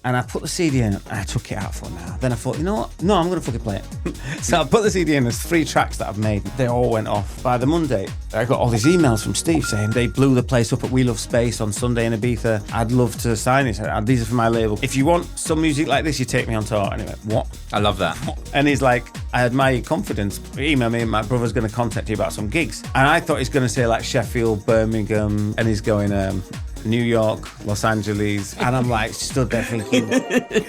And I put the CD in and I took it out for now. Then I thought, you know what? No, I'm going to fucking play it. So I put the CD in. There's 3 tracks that I've made. They all went off. By the Monday, I got all these emails from Steve saying they blew the place up at We Love Space on Sunday in Ibiza. I'd love to sign it. These are for my label. If you want some music like this, you take me on tour. And he went, what? I love that. And he's like, I admire your confidence. Email me and my brother's going to contact you about some gigs. And I thought he's going to say like Sheffield, Birmingham, and he's going New York, Los Angeles. And I'm like stood there thinking,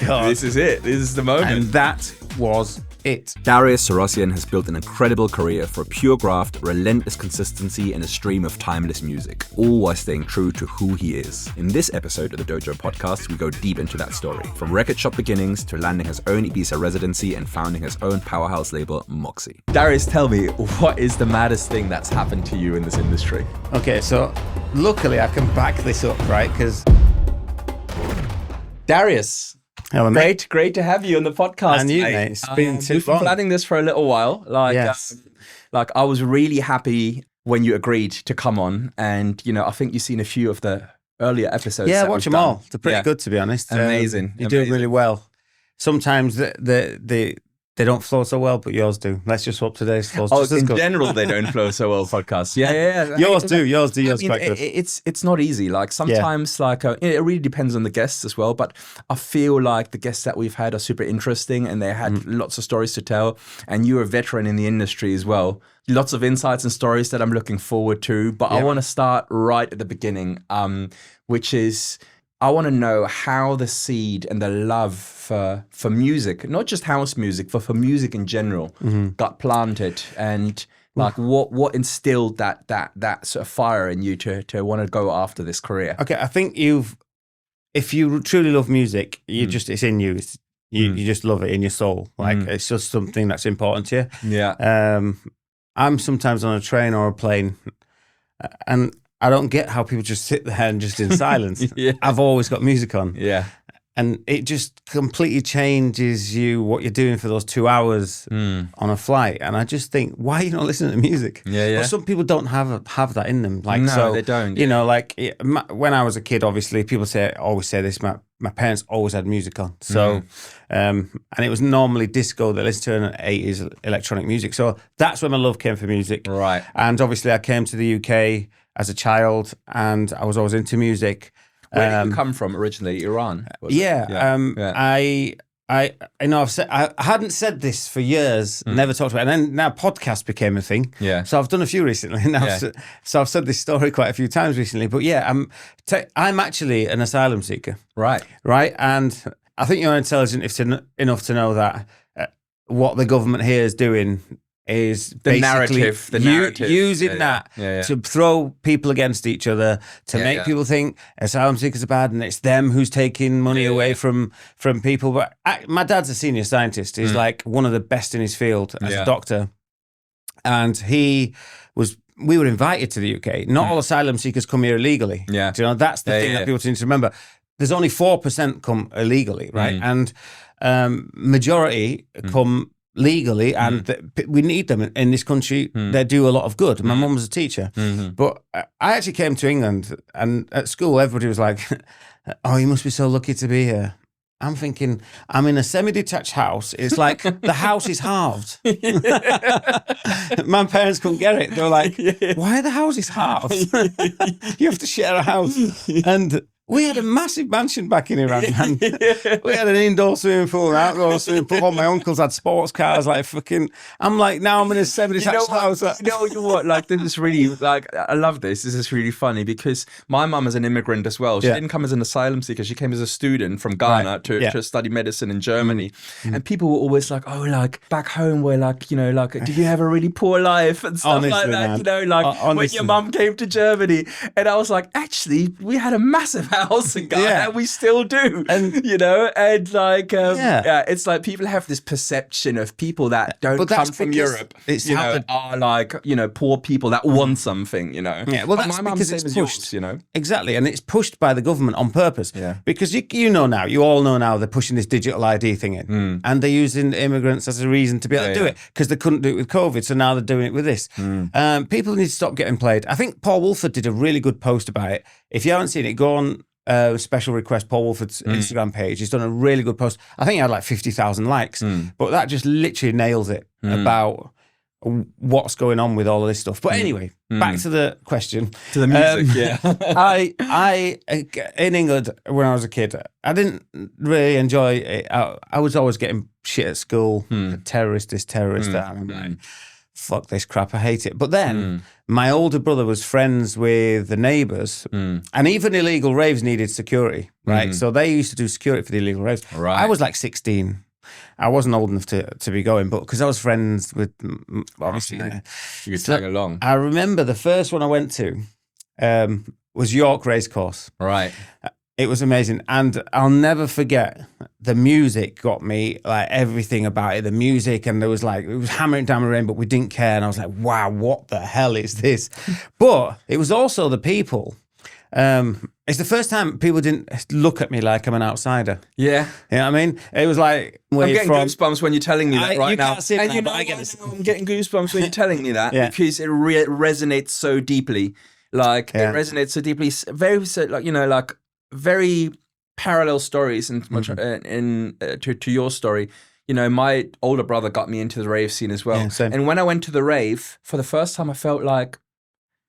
God. This is it. This is the moment. And that was it. Darius Syrossian has built an incredible career for pure graft, relentless consistency, and a stream of timeless music, all while staying true to who he is. In this episode of the Dojo podcast, we go deep into that story, from record shop beginnings to landing his own Ibiza residency and founding his own powerhouse label, Moxy. Darius, tell me, what is the maddest thing that's happened to you in this industry? Okay, so luckily I can back this up, right? Because Darius, hello, mate. great to have you on the podcast. And you, mate. It's been too We've been long. planning this for a little while. Yes. I was really happy when you agreed to come on, and I think you've seen a few of the earlier episodes. Yeah, that watch we've them done. all. They're pretty good, to be honest. Amazing. You do it really well. Sometimes they don't flow so well, but yours do. Let's just hope today's flows just as in good. general, they don't flow so well. Podcasts. Yeah. Yours do. Yours I quite mean, good. It's not easy. Like sometimes, it really depends on the guests as well. But I feel like the guests that we've had are super interesting, and they had lots of stories to tell. And you're a veteran in the industry as well. Lots of insights and stories that I'm looking forward to. But I want to start right at the beginning, which is I want to know how the seed and the love for music, not just house music, but for music in general, got planted, and like what instilled that sort of fire in you to want to go after this career. Okay, I think if you truly love music, it's in you. You just love it in your soul. Like it's just something that's important to you. Yeah. I'm sometimes on a train or a plane, and I don't get how people just sit there and just in silence. I've always got music on. Yeah. And it just completely changes what you're doing for those 2 hours on a flight. And I just think, why are you not listening to music? Yeah. Well, some people don't have that in them. Like, No, so, they don't. When I was a kid, obviously, people always say this, my parents always had music on. So, and it was normally disco that listened to, and 80s electronic music. So that's where my love came for music. Right. And obviously I came to the UK as a child, and I was always into music. Where did you come from originally? Iran? I hadn't said this for years, never talked about it. And then now podcast became a thing. Yeah. So I've done a few recently. So I've said this story quite a few times recently. But yeah, I'm actually an asylum seeker. Right. And I think you're intelligent enough to know that what the government here is doing is The basically narrative. using that to throw people against each other, to make people think asylum seekers are bad and it's them who's taking money away from people. But my dad's a senior scientist. He's like one of the best in his field as a doctor. And we were invited to the UK. Not all asylum seekers come here illegally. Yeah. Do you know, that's the thing that people need to remember. There's only 4% come illegally, right? And majority come legally, and we need them in this country. They do a lot of good. My mum was a teacher, but I actually came to England, and at school everybody was like, oh, you must be so lucky to be here. I'm thinking, I'm in a semi-detached house. It's like the house is halved. My parents couldn't get it. They were like, why are the houses halved? You have to share a house. And we had a massive mansion back in Iran, man. We had an indoor swimming pool, an outdoor swimming pool. All my uncles had sports cars, like fucking. I'm like, now I'm in a semi-detached house. You know what? Like, this is really, like, I love this. This is really funny because my mum is an immigrant as well. She didn't come as an asylum seeker. She came as a student from Ghana to study medicine in Germany. And people were always like, oh, like, back home, we're like, you know, like, did you have a really poor life and stuff Honestly, like that? man. You know, like, when your mum came to Germany. And I was like, actually, we had a massive house in Ghana, and we still do. And you know, and like, it's like people have this perception of people that don't come from Europe. It's are like, you know, poor people that want something. You know, well, that's because it's pushed. You know, exactly, and it's pushed by the government on purpose. Yeah, because you all know now they're pushing this digital ID thing in, and they're using immigrants as a reason to be able to do it because they couldn't do it with COVID, so now they're doing it with this. People need to stop getting played. I think Paul Woolford did a really good post about it. If you haven't seen it, go on special request Paul Wolford's Instagram page. He's done a really good post. I think he had like 50,000 likes, but that just literally nails it about what's going on with all of this stuff. But anyway, back to the question. To the music, I in England, when I was a kid, I didn't really enjoy it. I was always getting shit at school. Terrorist, this, terrorist, that. And I'm like, fuck this crap, I hate it. But then my older brother was friends with the neighbours, and even illegal raves needed security, right? So they used to do security for the illegal raves. Right. I was like 16. I wasn't old enough to be going, but because I was friends with, obviously, you could tag along. I remember the first one I went to was York Racecourse. Right. It was amazing, and I'll never forget the music got me, like everything about it. The music, and it was hammering down the rain, but we didn't care. And I was like, wow, what the hell is this? But it was also the people. It's the first time people didn't look at me like I'm an outsider. Yeah. You know what I mean? It was like, I'm getting goosebumps when you're telling me that right now. And you know, I get this. I'm getting goosebumps when you're telling me that because it resonates so deeply. Like it resonates so deeply. Very parallel stories and to your story. You know, my older brother got me into the rave scene as well. Yeah, and when I went to the rave for the first time, I felt like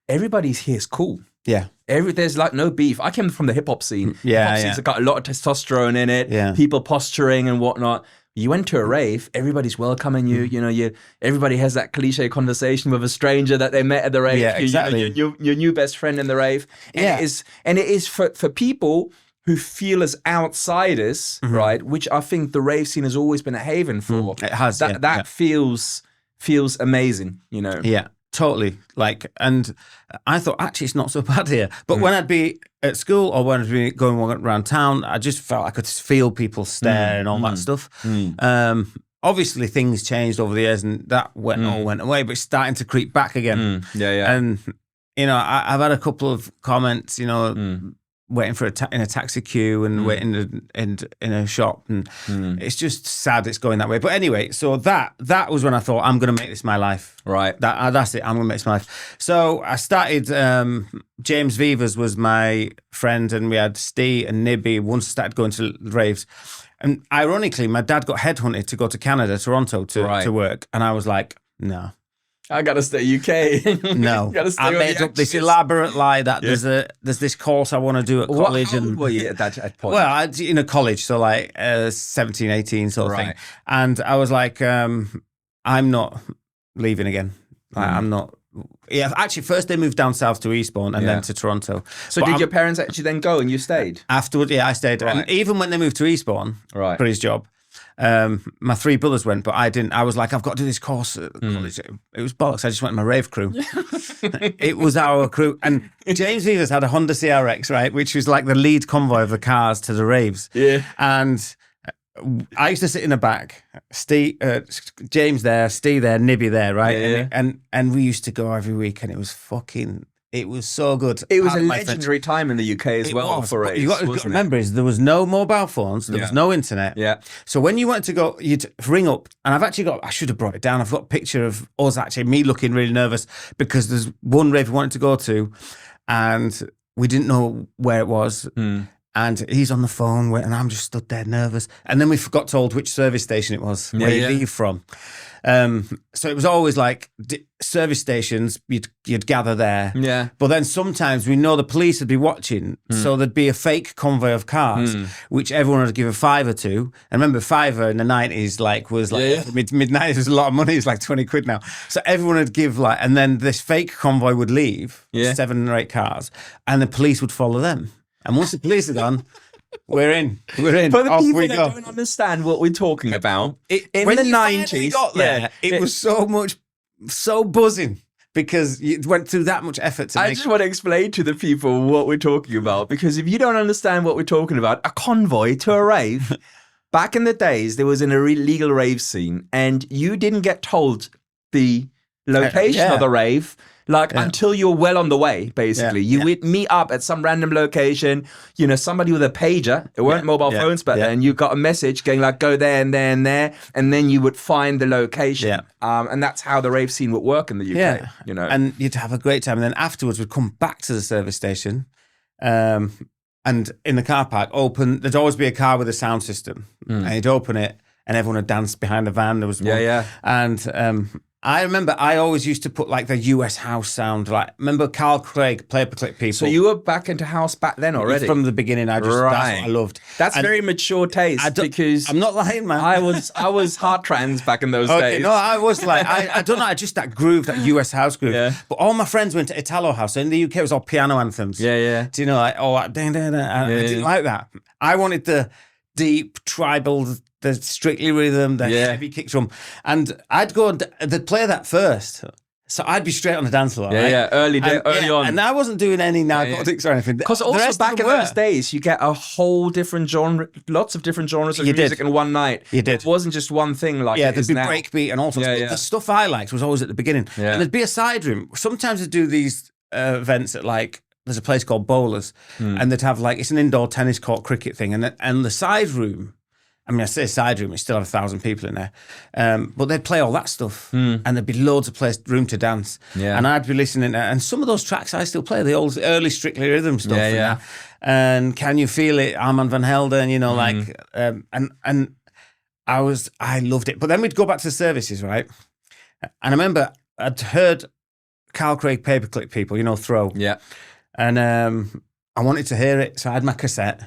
everybody's here is cool. Yeah. There's like no beef. I came from the hip hop scene. Yeah, Hip hop scene's got a lot of testosterone in it. Yeah. People posturing and whatnot. You went to a rave, everybody's welcoming you. You know, everybody has that cliche conversation with a stranger that they met at the rave. Yeah, exactly. Your new best friend in the rave. And it is for people who feel as outsiders, right? Which I think the rave scene has always been a haven for. It has. That feels amazing. You know. Yeah. Totally. And I thought, actually, it's not so bad here. But when I'd be at school or when I'd be going around town, I just felt I could feel people stare and all that stuff. Obviously, things changed over the years and that all went away, but it's starting to creep back again. And, you know, I've had a couple of comments, you know, waiting for in a taxi queue and waiting in a shop, and it's just sad it's going that way. But anyway, so that was when I thought, I'm going to make this my life. Right. That's it. I'm going to make this my life. So I started. James Vivas was my friend, and we had Steve and Nibby. Once I started going to raves, and ironically, my dad got headhunted to go to Canada, Toronto, to work, and I was like, no. I gotta stay UK. No, I made up this elaborate lie that there's this course I want to do at college. How old were you at that point? Well, in a college, so like 17, 18 sort of thing. And I was like, I'm not leaving again. I'm not. Yeah, actually, first they moved down south to Eastbourne and then to Toronto. So did your parents actually then go and you stayed? Afterwards, yeah, I stayed. Right. And even when they moved to Eastbourne for his job, my three brothers went, but I didn't. I was like, I've got to do this course at college. It was bollocks. I just went to my rave crew. It was our crew. And James Vivas had a Honda CRX, right, which was like the lead convoy of the cars to the raves. Yeah. And I used to sit in the back, Steve, James there, Steve there, Nibby there, right? Yeah. And we used to go every week, and it was so good. It was a legendary time in the UK as well for raves. You got to remember there was no mobile phones, there was no internet. Yeah. So when you wanted to go, you'd ring up, and I should have brought it down. I've got a picture of us actually, me looking really nervous because there's one rave we wanted to go to, and we didn't know where it was. And he's on the phone, and I'm just stood there nervous. And then we got told which service station it was, where you leave from. So it was always like service stations, you'd gather there. Yeah. But then sometimes we know the police would be watching, so there'd be a fake convoy of cars, which everyone would give a $5 to. And remember, $5 in the 90s was mid-90s was a lot of money. It's like 20 quid now. So everyone would give and then this fake convoy would leave, 7 or 8 cars, and the police would follow them. And once the police are gone, we're in. For the people that don't understand what we're talking about, in the 90s, it was so buzzing because you went through that much effort to I just want to explain to the people what we're talking about, because if you don't understand what we're talking about, a convoy to a rave, back in the days, there was an illegal rave scene, and you didn't get told the location of the rave until you're well on the way, basically. You would meet up at some random location, somebody with a pager. It weren't mobile phones back then. You got a message going go there and there and there, and then you would find the location. Yeah. And that's how the rave scene would work in the UK. And you'd have a great time. And then afterwards we'd come back to the service station. And and in the car park, there'd always be a car with a sound system. And you'd open it and everyone would dance behind the van. There was one. And I remember I always used to put like the US house sound. Like, remember Carl Craig, Paperclip People? So you were back into house back then already? From the beginning, that's what I loved. That's very mature taste because... I'm not lying, man. I was hard trans back in those days. No, I was like, I don't know, just that groove, that US house groove. Yeah. But all my friends went to Italo house. So in the UK, it was all piano anthems. Yeah. Do you know, like, I didn't like that. I wanted the deep, tribal, the Strictly rhythm, the heavy kick drum. And I'd go and they'd play that first. So I'd be straight on the dance floor. Early on. And I wasn't doing any narcotics or anything. Because also back in those days, you get a whole different genre, lots of different genres of music in one night. You did. It wasn't just one thing like it is now. There'd be breakbeat and all sorts. The stuff I liked was always at the beginning. Yeah. And there'd be a side room. Sometimes they'd do these events at like, there's a place called Bowlers, and they'd have like, it's an indoor tennis court cricket thing. And the side room, I mean, I say side room, it still have 1,000 people in there. But they'd play all that stuff, and there'd be loads of room to dance. Yeah. And I'd be listening, and some of those tracks I still play, the old early Strictly Rhythm stuff. And Can You Feel It, Armand van Helden, you know, like, and I loved it. But then we'd go back to the services, right? And I remember I'd heard Carl Craig Paperclip People, you know, Throw. Yeah. And I wanted to hear it, so I had my cassette.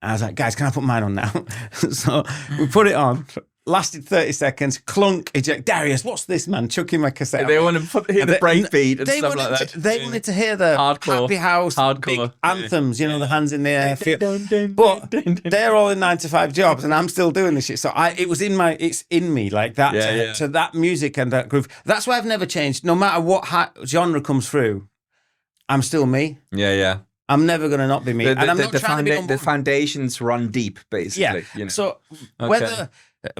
I was like, guys, can I put mine on now? So we put it on. Lasted 30 seconds. Clunk, eject. Darius, what's this, man? Chucking my cassette. They want to hear the breakbeat and stuff like that. They wanted to hear the hardcore, happy house, big anthems, you know, the hands in the air. But they're all in 9-to-5 jobs, and I'm still doing this shit. So it's in me like that. To that music and that groove. That's why I've never changed. No matter what genre comes through, I'm still me. Yeah. I'm never going to not be me. And I'm not trying to be the foundations run deep, basically. Yeah. You know? So whether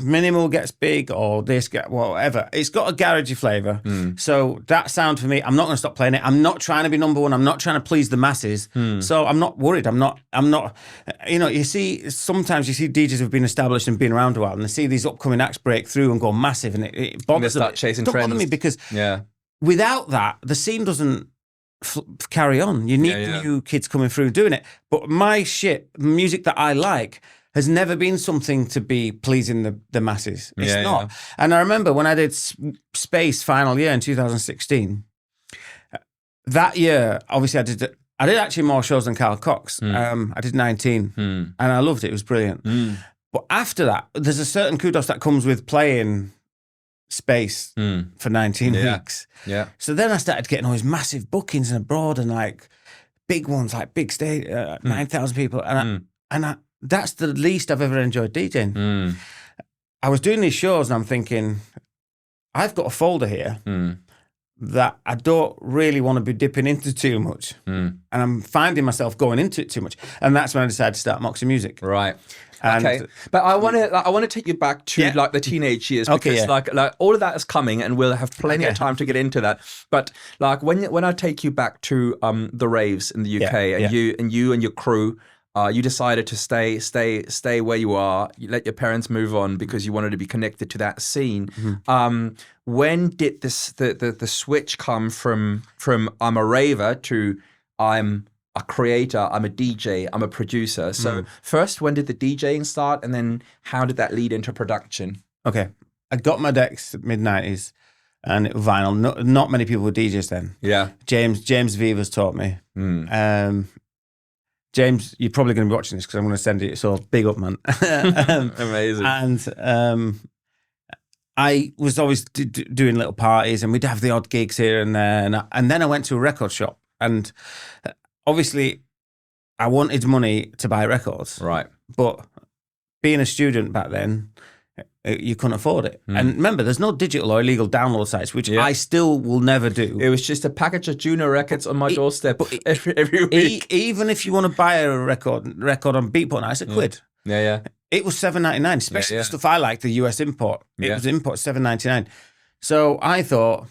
minimal gets big or this gets whatever, it's got a garagey flavour. So that sound for me, I'm not going to stop playing it. I'm not trying to be number one. I'm not trying to please the masses. So I'm not worried. I'm not, you know, sometimes you see DJs who've been established and been around a while and they see these upcoming acts break through and go massive and it bothers them. Start chasing trends. Don't bother me because without that, the scene doesn't carry on. You need new kids coming through doing it. But my music that I like has never been something to be pleasing the masses. It's not. And I remember when I did Space final year in 2016, that year, obviously I did actually more shows than Carl Cox. I did 19 and I loved it. It was brilliant. But after that, there's a certain kudos that comes with playing Space for 19 weeks. Yeah. So then I started getting all these massive bookings and abroad and like big ones, like big stage, 9,000 people. And that's the least I've ever enjoyed DJing. I was doing these shows and I'm thinking, I've got a folder here that I don't really want to be dipping into too much. And I'm finding myself going into it too much. And that's when I decided to start Moxy Music. Right. Okay, but I want to take you back to like the teenage years because like all of that is coming, and we'll have plenty of time to get into that. But like when I take you back to the raves in the UK, and you and your crew, you decided to stay where you are. You let your parents move on because you wanted to be connected to that scene. When did the switch come from I'm a raver to I'm a creator, I'm a DJ, I'm a producer? So first, when did the DJing start, and then how did that lead into production? Okay, I got my decks mid-90s, and it was vinyl. Not many people were DJs then. Yeah, James Vivas taught me. James, you're probably going to be watching this because I'm going to send it. So big up, man. Amazing. And I was always doing little parties, and we'd have the odd gigs here and there. And then I went to a record shop, and obviously, I wanted money to buy records. Right. But being a student back then, you couldn't afford it. And remember, there's no digital or illegal download sites, which I still will never do. It was just a package of Juno records on my doorstep every week. Even if you want to buy a record on Beatport, it's £1. Yeah. It was $7.99, especially the stuff I like, the US import. It was import $7.99. So I thought,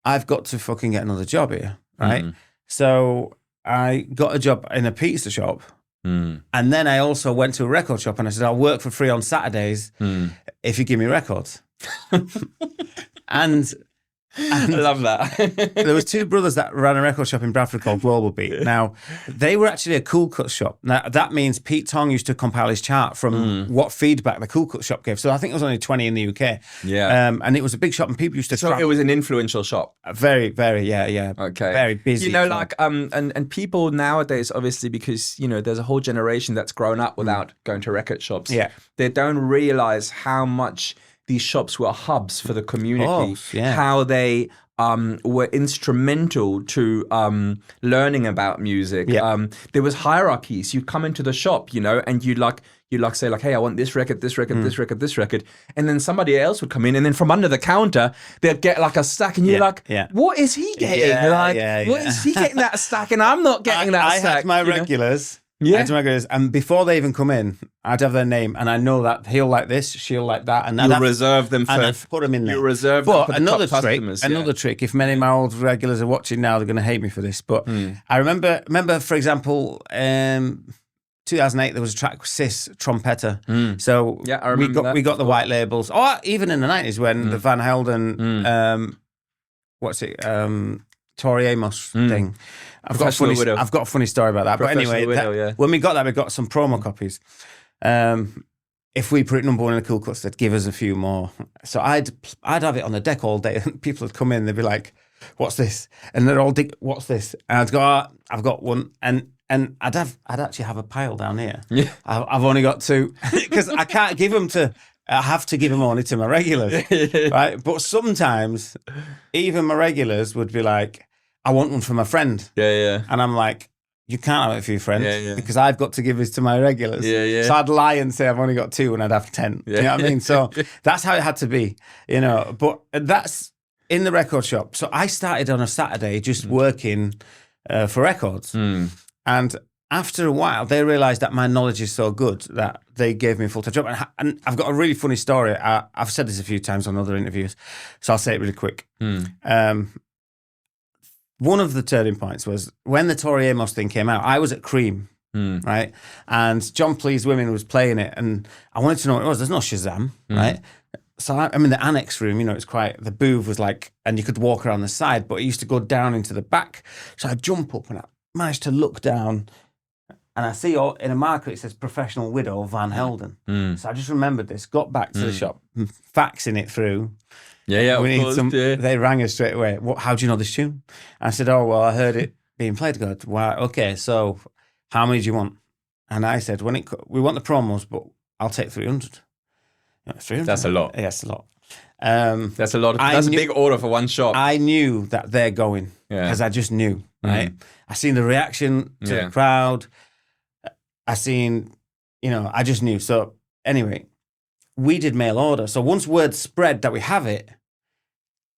I've got to fucking get another job here, right? So I got a job in a pizza shop, and then I also went to a record shop and I said, I'll work for free on Saturdays if you give me records. And I love that. There was two brothers that ran a record shop in Bradford called Global Beat. Now, they were actually a Cool Cut shop. Now, that means Pete Tong used to compile his chart from what feedback the Cool Cut shop gave. So I think it was only 20 in the UK. Yeah. And it was a big shop and people used to So it was an influential shop. Very, very, yeah. Okay. Very busy. You know, like, and people nowadays, obviously, because, you know, there's a whole generation that's grown up without going to record shops. Yeah. They don't realize how much these shops were hubs for the community, how they were instrumental to learning about music. Yeah. There was hierarchies. You come into the shop, you know, and you'd say like, hey, I want this record, this record, this record, this record. And then somebody else would come in, and then from under the counter, they'd get like a stack, and you're like, what is he getting? What is he getting that stack? And I'm not getting that stack. I had my regulars. Yeah. I had my regulars, and before they even come in, I'd have their name, and I know that he'll like this, she'll like that, and you reserve them and for. I'd put them in there. You reserve them for the another top trick, customers. Another trick. If many of my old regulars are watching now, they're going to hate me for this. But I remember, for example, 2008 there was a track with Sis Trumpeter. So I remember we got the white labels, or even in the 90s when the Van Helden, Tori Amos thing. I've got a funny story about that. But anyway, when we got that, we got some promo copies. If we put it number one in the Cool Cuts, they'd give us a few more. So I'd have it on the deck all day, and people would come in, they'd be like, "What's this?" And they'd all dig, "What's this?" And I'd go, "Oh, I've got one," and I'd actually have a pile down here. Yeah, I've only got two because I can't give them to. I have to give them only to my regulars, right? But sometimes even my regulars would be like, I want one for my friend. Yeah. And I'm like, you can't have it for your friend because I've got to give this to my regulars. Yeah. So I'd lie and say I've only got two and I'd have 10. Yeah. You know what I mean? So that's how it had to be, you know. But that's in the record shop. So I started on a Saturday just working for records. And after a while, they realised that my knowledge is so good that they gave me a full-time job. And I've got a really funny story. I've said this a few times on other interviews, so I'll say it really quick. One of the turning points was when the Tori Amos thing came out, I was at Cream, right? And John Please Women was playing it, and I wanted to know what it was. There's no Shazam, right? So I'm in the annex room, you know, it's quite, the booth was like, and you could walk around the side, but it used to go down into the back. So I jump up and I managed to look down, and I see in a marker it says Professional Widow Van Helden. So I just remembered this, got back to the shop, faxing it through. They rang us straight away. How do you know this tune? I said, oh, well, I heard it being played. They go, wow, okay, so how many do you want? And I said, we want the promos, but I'll take 300. 300. That's a lot. Yeah, that's a lot. That's a lot. That's a big order for one shop. I knew that they're going because I just knew, right? I seen the reaction to the crowd. I seen, you know, I just knew. So anyway, we did mail order. So once word spread that we have it,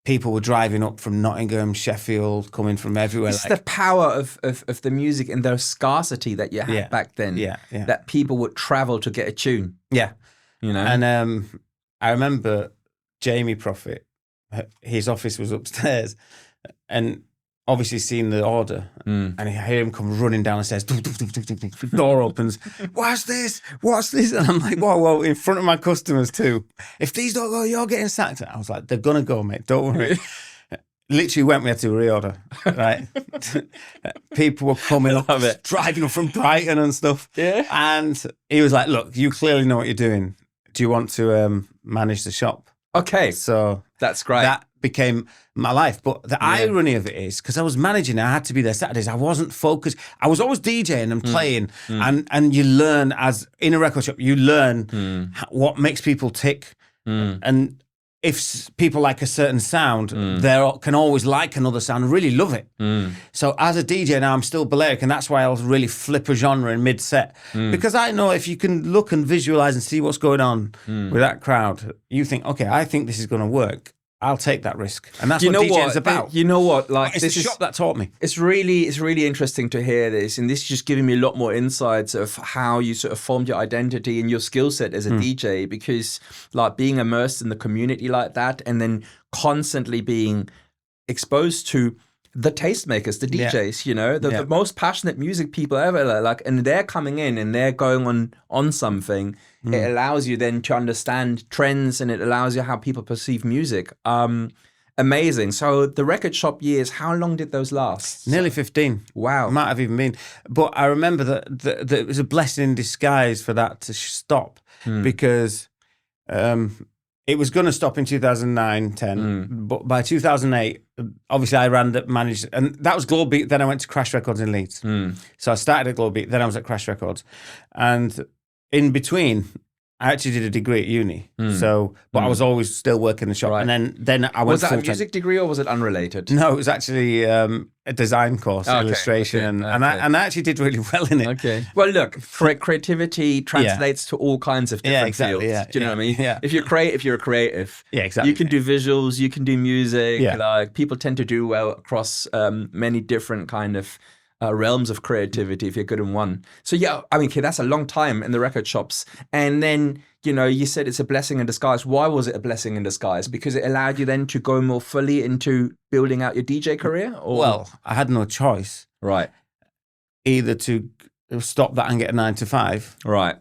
people were driving up from Nottingham, Sheffield, coming from everywhere. It's the power of the music and the scarcity that you had back then. Yeah. That people would travel to get a tune. Yeah. You know? And I remember Jamie Prophet, his office was upstairs, and obviously seen the order, and I hear him come running down the stairs. The door opens. What's this? And I'm like, whoa, in front of my customers too. If these don't go, you're getting sacked. I was like, they're gonna go, mate. Don't worry. Literally we had to reorder, right? People were coming up, driving up from Brighton and stuff. Yeah. And he was like, look, you clearly know what you're doing. Do you want to manage the shop? Okay. So that's great. That became my life. But the irony of it is, because I was managing, I had to be there Saturdays. I wasn't focused. I was always DJing and playing. And you learn, as in a record shop, you learn what makes people tick. And if people like a certain sound, they can always like another sound and really love it. So as a DJ now, I'm still Balearic, and that's why I'll really flip a genre in mid-set. Because I know if you can look and visualize and see what's going on with that crowd, you think, okay, I think this is going to work. I'll take that risk. And that's what DJing is about. You know what? Like, it's the shop that taught me. It's really interesting to hear this. And this is just giving me a lot more insights of how you sort of formed your identity and your skill set as a DJ. Because like being immersed in the community like that, and then constantly being exposed to the tastemakers, the DJs, you know, the most passionate music people ever, like, and they're coming in and they're going on something. It allows you then to understand trends, and it allows you how people perceive music. A Amazing. So the record shop years, how long did those last? Nearly 15. Wow. Might have even been. But I remember that it was a blessing in disguise for that to stop because it was going to stop in 2009, 10. But by 2008, obviously I managed, and that was Globe Beat. Then I went to Crash Records in Leeds. So I started at Globe Beat, then I was at Crash Records. And in between, I actually did a degree at uni, but I was always still working in the shop. Right. And then I went. Was that a music degree or was it unrelated? No, it was actually a design course, illustration, and I actually did really well in it. Okay. Well, look, creativity translates to all kinds of different fields. Yeah, do you know what I mean? Yeah. If you're a creative. Yeah, exactly. You can do visuals, you can do music. Yeah. Like people tend to do well across many different kind of realms of creativity if you're good in one. So yeah, I mean, okay, that's a long time in the record shops. And then, you said it's a blessing in disguise. Why was it a blessing in disguise? Because it allowed you then to go more fully into building out your DJ career? Or? Well, I had no choice. Right. Either to stop that and get a 9 to 5. Right.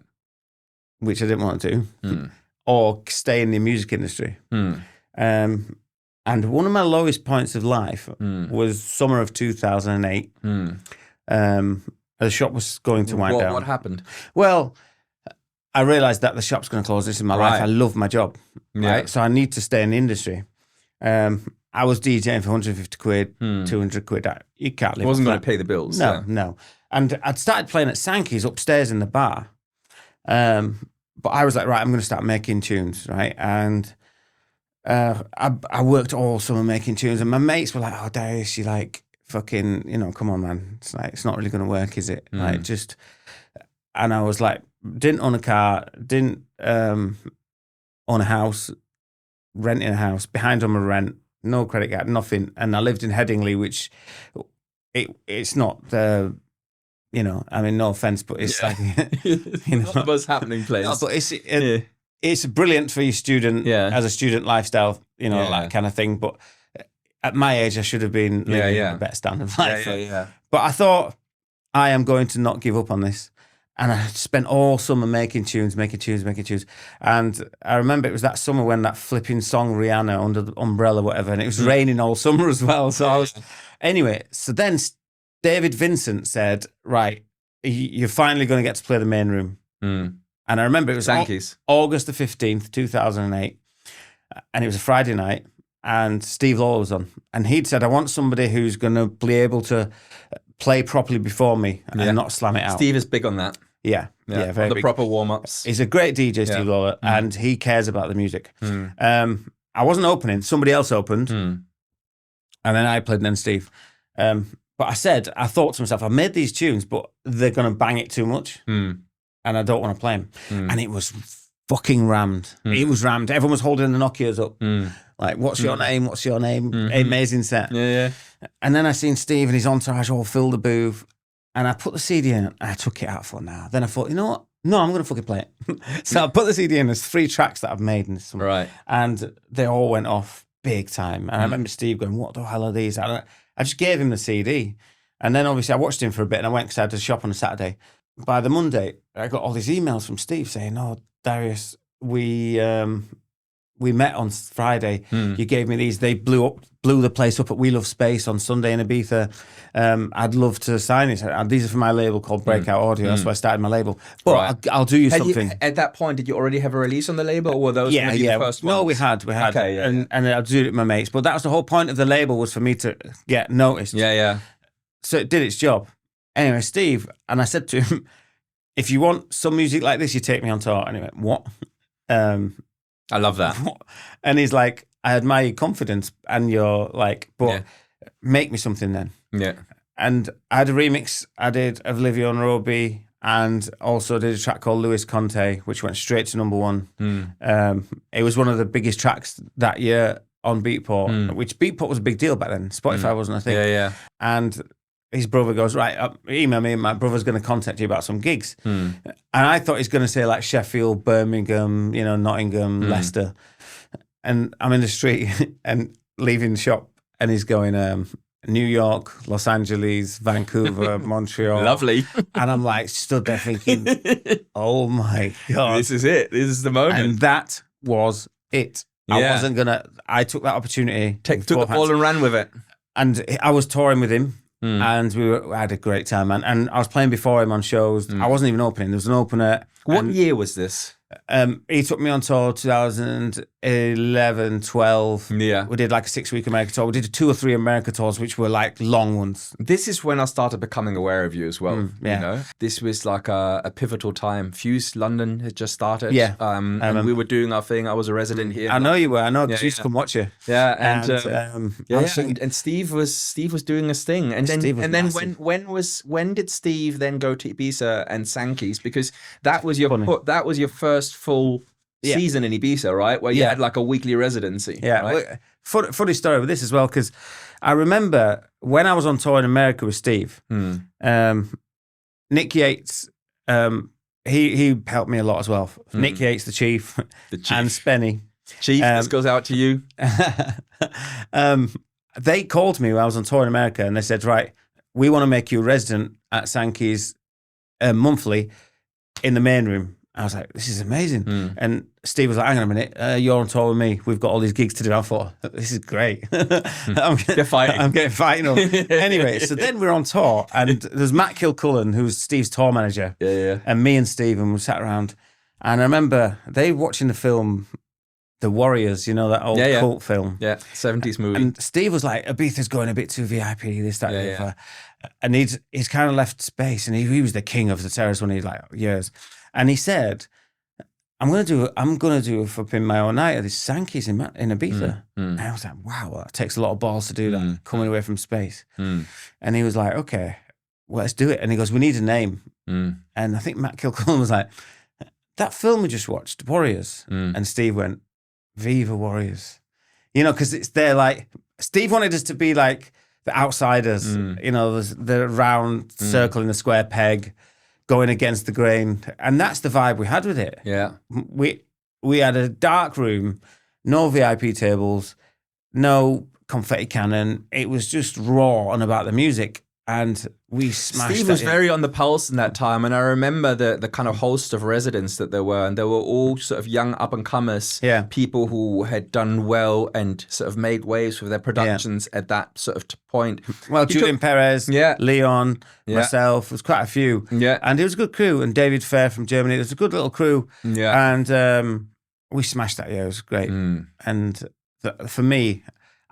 Which I didn't want to do. Or stay in the music industry. And one of my lowest points of life was summer of 2008. The shop was going to wind down. What happened? Well, I realised that the shop's going to close. This is my life. I love my job. Yeah. Right? So I need to stay in the industry. I was DJing for 150 quid, 200 quid. You can't live. It wasn't going to pay the bills. No. And I'd started playing at Sankey's upstairs in the bar. But I was like, right, I'm going to start making tunes, right? And I worked all summer making tunes, and my mates were like, "Oh, Darius, you like fucking, come on, man. It's like it's not really going to work, is it? Like just." And I was like, didn't own a car, didn't own a house, renting a house, behind on my rent, no credit card, nothing, and I lived in Headingley, which it's not the. I mean, no offense, but it's like, not the most happening place. No, but it's brilliant for your student as a student lifestyle, that kind of thing. But at my age, I should have been living a better standard of life. But I thought I am going to not give up on this, and I spent all summer making tunes. And I remember it was that summer when that flipping song Rihanna Under the Umbrella, whatever, and it was raining all summer as well. So I was anyway. So then David Vincent said, right, you're finally going to get to play the main room. And I remember it was August the 15th, 2008. And it was a Friday night. And Steve Lawler was on. And he'd said, I want somebody who's going to be able to play properly before me and not slam it out. Steve is big on that. Yeah, very the big. proper warm-ups. He's a great DJ, Steve Lawler, and he cares about the music. I wasn't opening. Somebody else opened. And then I played, and then Steve. But I thought to myself, I made these tunes, but they're going to bang it too much. And I don't want to play them. And it was fucking rammed. It was rammed. Everyone was holding the Nokias up. Like, what's your name? What's your name? Amazing set. Yeah. And then I seen Steve and his entourage all fill the booth. And I put the CD in and I took it out for now. Then I thought, you know what? No, I'm going to fucking play it. So I put the CD in. There's 3 tracks that I've made in this summer. Right. And they all went off big time. And I remember Steve going, what the hell are these? I just gave him the CD. And then obviously I watched him for a bit and I went because I had to shop on a Saturday. By the Monday, I got all these emails from Steve saying, oh, Darius, we met on Friday. You gave me these. They blew the place up at We Love Space on Sunday in Ibiza. I'd love to sign it. These are for my label called Breakout Audio. That's why I started my label. But I'll do you something. At that point, did you already have a release on the label, or were those the first ones? No, we had. Okay, and I'll do it with my mates. But that was the whole point of the label, was for me to get noticed. Yeah. So it did its job. Anyway, Steve, and I said to him, if you want some music like this, you take me on tour. And he went, what? I love that. And he's like, I admire your confidence and your but make me something then. Yeah. And I had a remix I did of Livio and Roby, and also did a track called Luis Conte, which went straight to #1. It was one of the biggest tracks that year on Beatport, which Beatport was a big deal back then. Spotify wasn't a thing. Yeah. And his brother goes, right, email me, my brother's going to contact you about some gigs. And I thought he's going to say like Sheffield, Birmingham, Nottingham, Leicester. And I'm in the street and leaving the shop, and he's going New York, Los Angeles, Vancouver, Montreal. Lovely. And I'm like stood there thinking, oh my God. This is it. This is the moment. And that was it. I took that opportunity. Took the ball and ran with it. And I was touring with him. And we had a great time, man. And I was playing before him on shows. I wasn't even opening. There was an opener. What year was this? He took me on tour 2011, 12. Yeah. We did like a 6-week America tour. We did 2 or 3 America tours, which were like long ones. This is when I started becoming aware of you as well. Yeah. You know, this was like a pivotal time. Fuse London had just started. Yeah. And we were doing our thing. I was a resident here. I know you were. I know, because you used to come watch you. Yeah. And Steve was doing his thing. And then when did Steve then go to Ibiza and Sankey's? Because that was your first full season in Ibiza, right? Where you had like a weekly residency. Yeah. Right? Funny story with this as well, because I remember when I was on tour in America with Steve, Nick Yates, he helped me a lot as well. Nick Yates, the chief, and Spenny. Chief, this goes out to you. They called me when I was on tour in America, and they said, right, we want to make you a resident at Sankey's monthly in the main room. I was like, this is amazing. And Steve was like, hang on a minute, you're on tour with me. We've got all these gigs to do. I thought, this is great. I'm getting fighting up. Anyway, so then we're on tour, and there's Matt Kilcullen, who's Steve's tour manager, and me and Steve, and we sat around. And I remember they watching the film The Warriors, you know, that old cult film. Yeah, 70s movie. And Steve was like, Ibiza's going a bit too VIP, this, that, the other. And he's kind of left space, and he was the king of the terrace when he like years. And he said, I'm gonna do a flipping my own night at this Sankey's in Ibiza. And I was like, wow, that takes a lot of balls to do that, coming away from space. And he was like, okay, well, let's do it. And he goes, we need a name. And I think Matt Kilcullen was like, that film we just watched, Warriors. And Steve went, Viva Warriors. You know, because they're like, Steve wanted us to be like the outsiders, you know, the round circle in the square peg, going against the grain. And that's the vibe we had with it. Yeah. We had a dark room, no VIP tables, no confetti cannon. It was just raw and about the music. And we smashed Steve was very on the pulse in that time. And I remember the kind of host of residents that there were. And they were all sort of young up-and-comers, people who had done well and sort of made waves with their productions at that sort of point. Well, Julian Perez, Leon, myself, there was quite a few. Yeah. And it was a good crew. And David Fair from Germany, it was a good little crew. Yeah. And we smashed that year. It was great. And for me,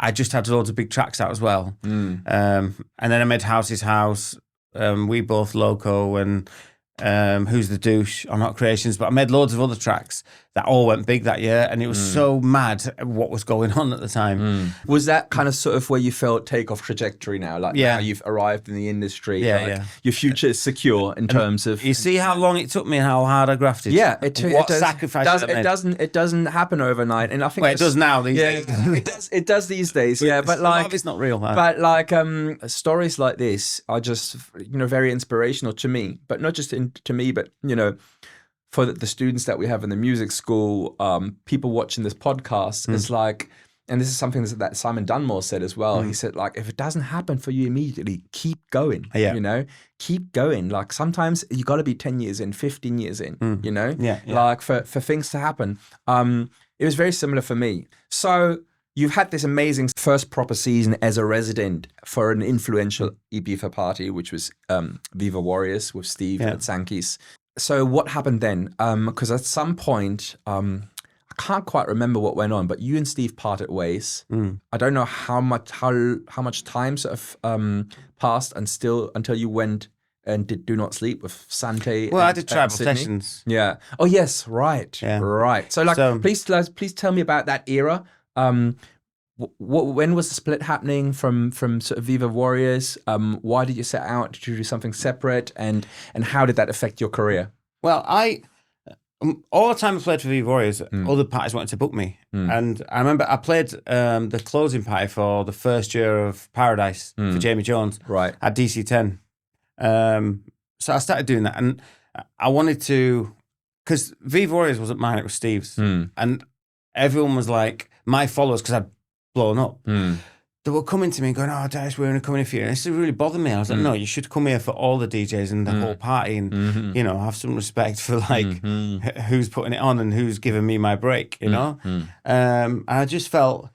I just had loads of big tracks out as well. And then I made House's House, We Both Loco, and Who's the Douche on Hot Creations. But I made loads of other tracks that all went big that year. And it was so mad what was going on at the time. Was that kind of sort of where you felt takeoff trajectory now? Like now you've arrived in the industry. Your future is secure in terms of... You see how long it took me and how hard I grafted? Yeah. Sacrifice it doesn't happen overnight. And I think it does now these days. It does these days. Yeah, but like... It's not real. But like stories like this are just, you know, very inspirational to me. But not just to me, but, you know, for the students that we have in the music school, people watching this podcast, it's like, and this is something that Simon Dunmore said as well. He said, like, if it doesn't happen for you immediately, keep going, you know, keep going. Like sometimes you got to be 10 years in, 15 years in, you know, like for things to happen. It was very similar for me. So you've had this amazing first proper season as a resident for an influential Ibiza party, which was Viva Warriors with Steve at Sankey's. So what happened then? Because at some point, I can't quite remember what went on, but you and Steve parted ways. I don't know how much time sort of passed until you went and did Do Not Sleep with Sante. Well, I did Tribal Sessions. Yeah. Oh yes, right. Yeah. Right. So please tell me about that era. When was the split happening from sort of Viva Warriors? Why did you set out to do something separate, and how did that affect your career? Well, all the time I played for Viva Warriors, other parties wanted to book me, and I remember I played the closing party for the first year of Paradise for Jamie Jones, at DC10. So I started doing that, and I wanted to, because Viva Warriors wasn't mine; it was Steve's, and everyone was like, my followers, because I'd blown up, they were coming to me going, "Oh, Darius, we're going to come in for you." And this really bothered me. I was like, "No, you should come here for all the DJs and the whole party, and you know, have some respect for like who's putting it on and who's giving me my break." You know, I just felt,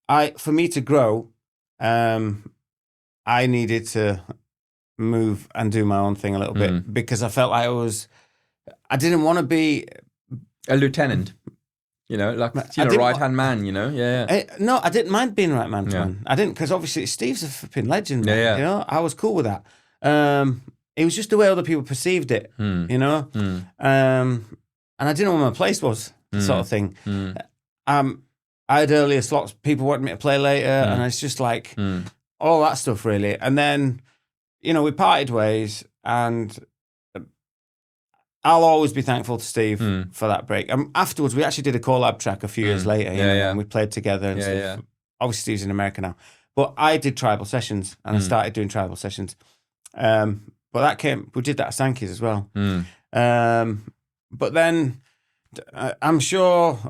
for me to grow, I needed to move and do my own thing a little bit, because I felt like I didn't want to be a lieutenant. You know, like right-hand man, you know? Yeah. No, I didn't mind being right-man to man. I didn't, because obviously Steve's a flipping legend. Yeah. You know, I was cool with that. It was just the way other people perceived it, you know? And I didn't know where my place was, sort of thing. I had earlier slots, people wanted me to play later, and it's just like all that stuff, really. And then, you know, we parted ways, and I'll always be thankful to Steve for that break. Afterwards, we actually did a collab track a few years later, you know, and we played together and stuff. Yeah. Obviously, Steve's in America now. But I did tribal sessions, and I started doing tribal sessions. But we did that at Sankey's as well. But then I'm sure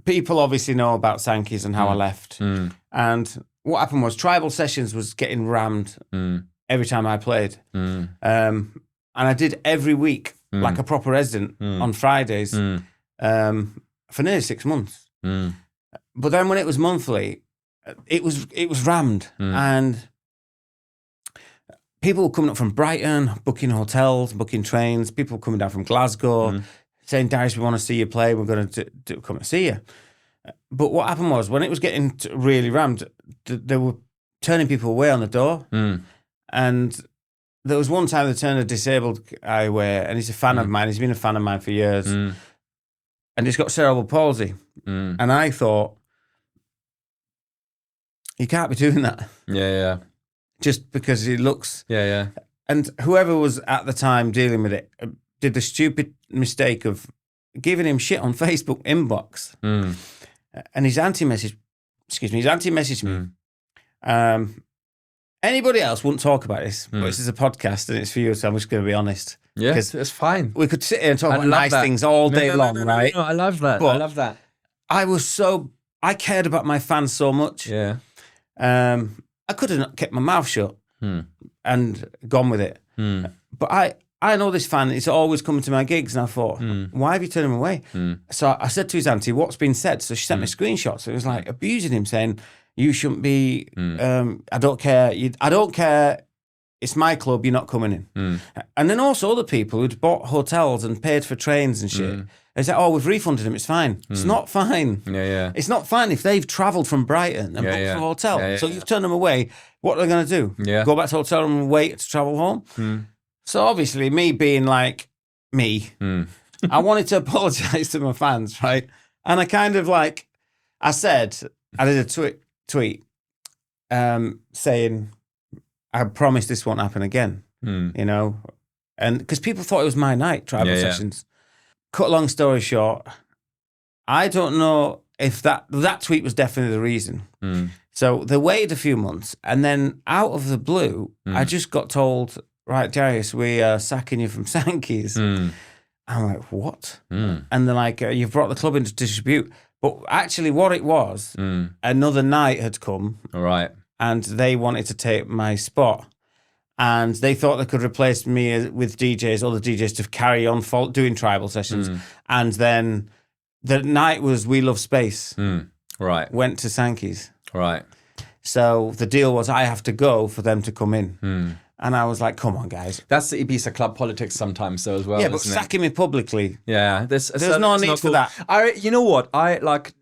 people obviously know about Sankey's and how I left. And what happened was tribal sessions was getting rammed every time I played. And I did every week, like a proper resident, on Fridays for nearly 6 months. But then when it was monthly, it was rammed. And people were coming up from Brighton, booking hotels, booking trains. People were coming down from Glasgow, saying, "Darius, we want to see you play. We're going to come and see you." But what happened was, when it was getting really rammed, they were turning people away on the door. And there was one time they turned a disabled guy away, and he's a fan of mine. He's been a fan of mine for years. And he's got cerebral palsy. And I thought, you can't be doing that. Yeah. Just because he looks... Yeah. And whoever was at the time dealing with it did the stupid mistake of giving him shit on Facebook inbox. And his auntie messaged me. Anybody else wouldn't talk about this, but this is a podcast and it's for you, so I'm just going to be honest. Yeah, it's fine. We could sit here and talk about nice things all day long, right? No, I love that. But I cared about my fans so much. Yeah. I could have not kept my mouth shut and gone with it. But I know this fan, he's always coming to my gigs, and I thought, why have you turned him away? So I said to his auntie, "What's been said?" So she sent me screenshots. It was like abusing him, saying, "You shouldn't be, I don't care. I don't care. It's my club, you're not coming in." And then also other people who'd bought hotels and paid for trains and shit. They said, "Oh, we've refunded them, it's fine." It's not fine. Yeah. It's not fine if they've travelled from Brighton and booked for a hotel. So you've turned them away. What are they going to do? Yeah. Go back to the hotel and wait to travel home? So obviously, me being like me, I wanted to apologise to my fans, right? And I kind of like, I did a tweet saying, "I promise this won't happen again," you know? And because people thought it was my night, tribal sessions. Cut a long story short, I don't know if that tweet was definitely the reason. So they waited a few months, and then out of the blue, I just got told, "Right, Darius, we are sacking you from Sankey's." I'm like, "What?" And they're like, "You've brought the club into disrepute." But actually what it was, another night had come. All right. And they wanted to take my spot. And they thought they could replace me with DJs, other DJs, to carry on doing tribal sessions. And then the night was We Love Space. Right. Went to Sankey's. Right. So the deal was I have to go for them to come in. And I was like, "Come on, guys." That's the Ibiza club politics sometimes, though, as well. Yeah, but sacking me publicly. Yeah, there's no need for that. You know what?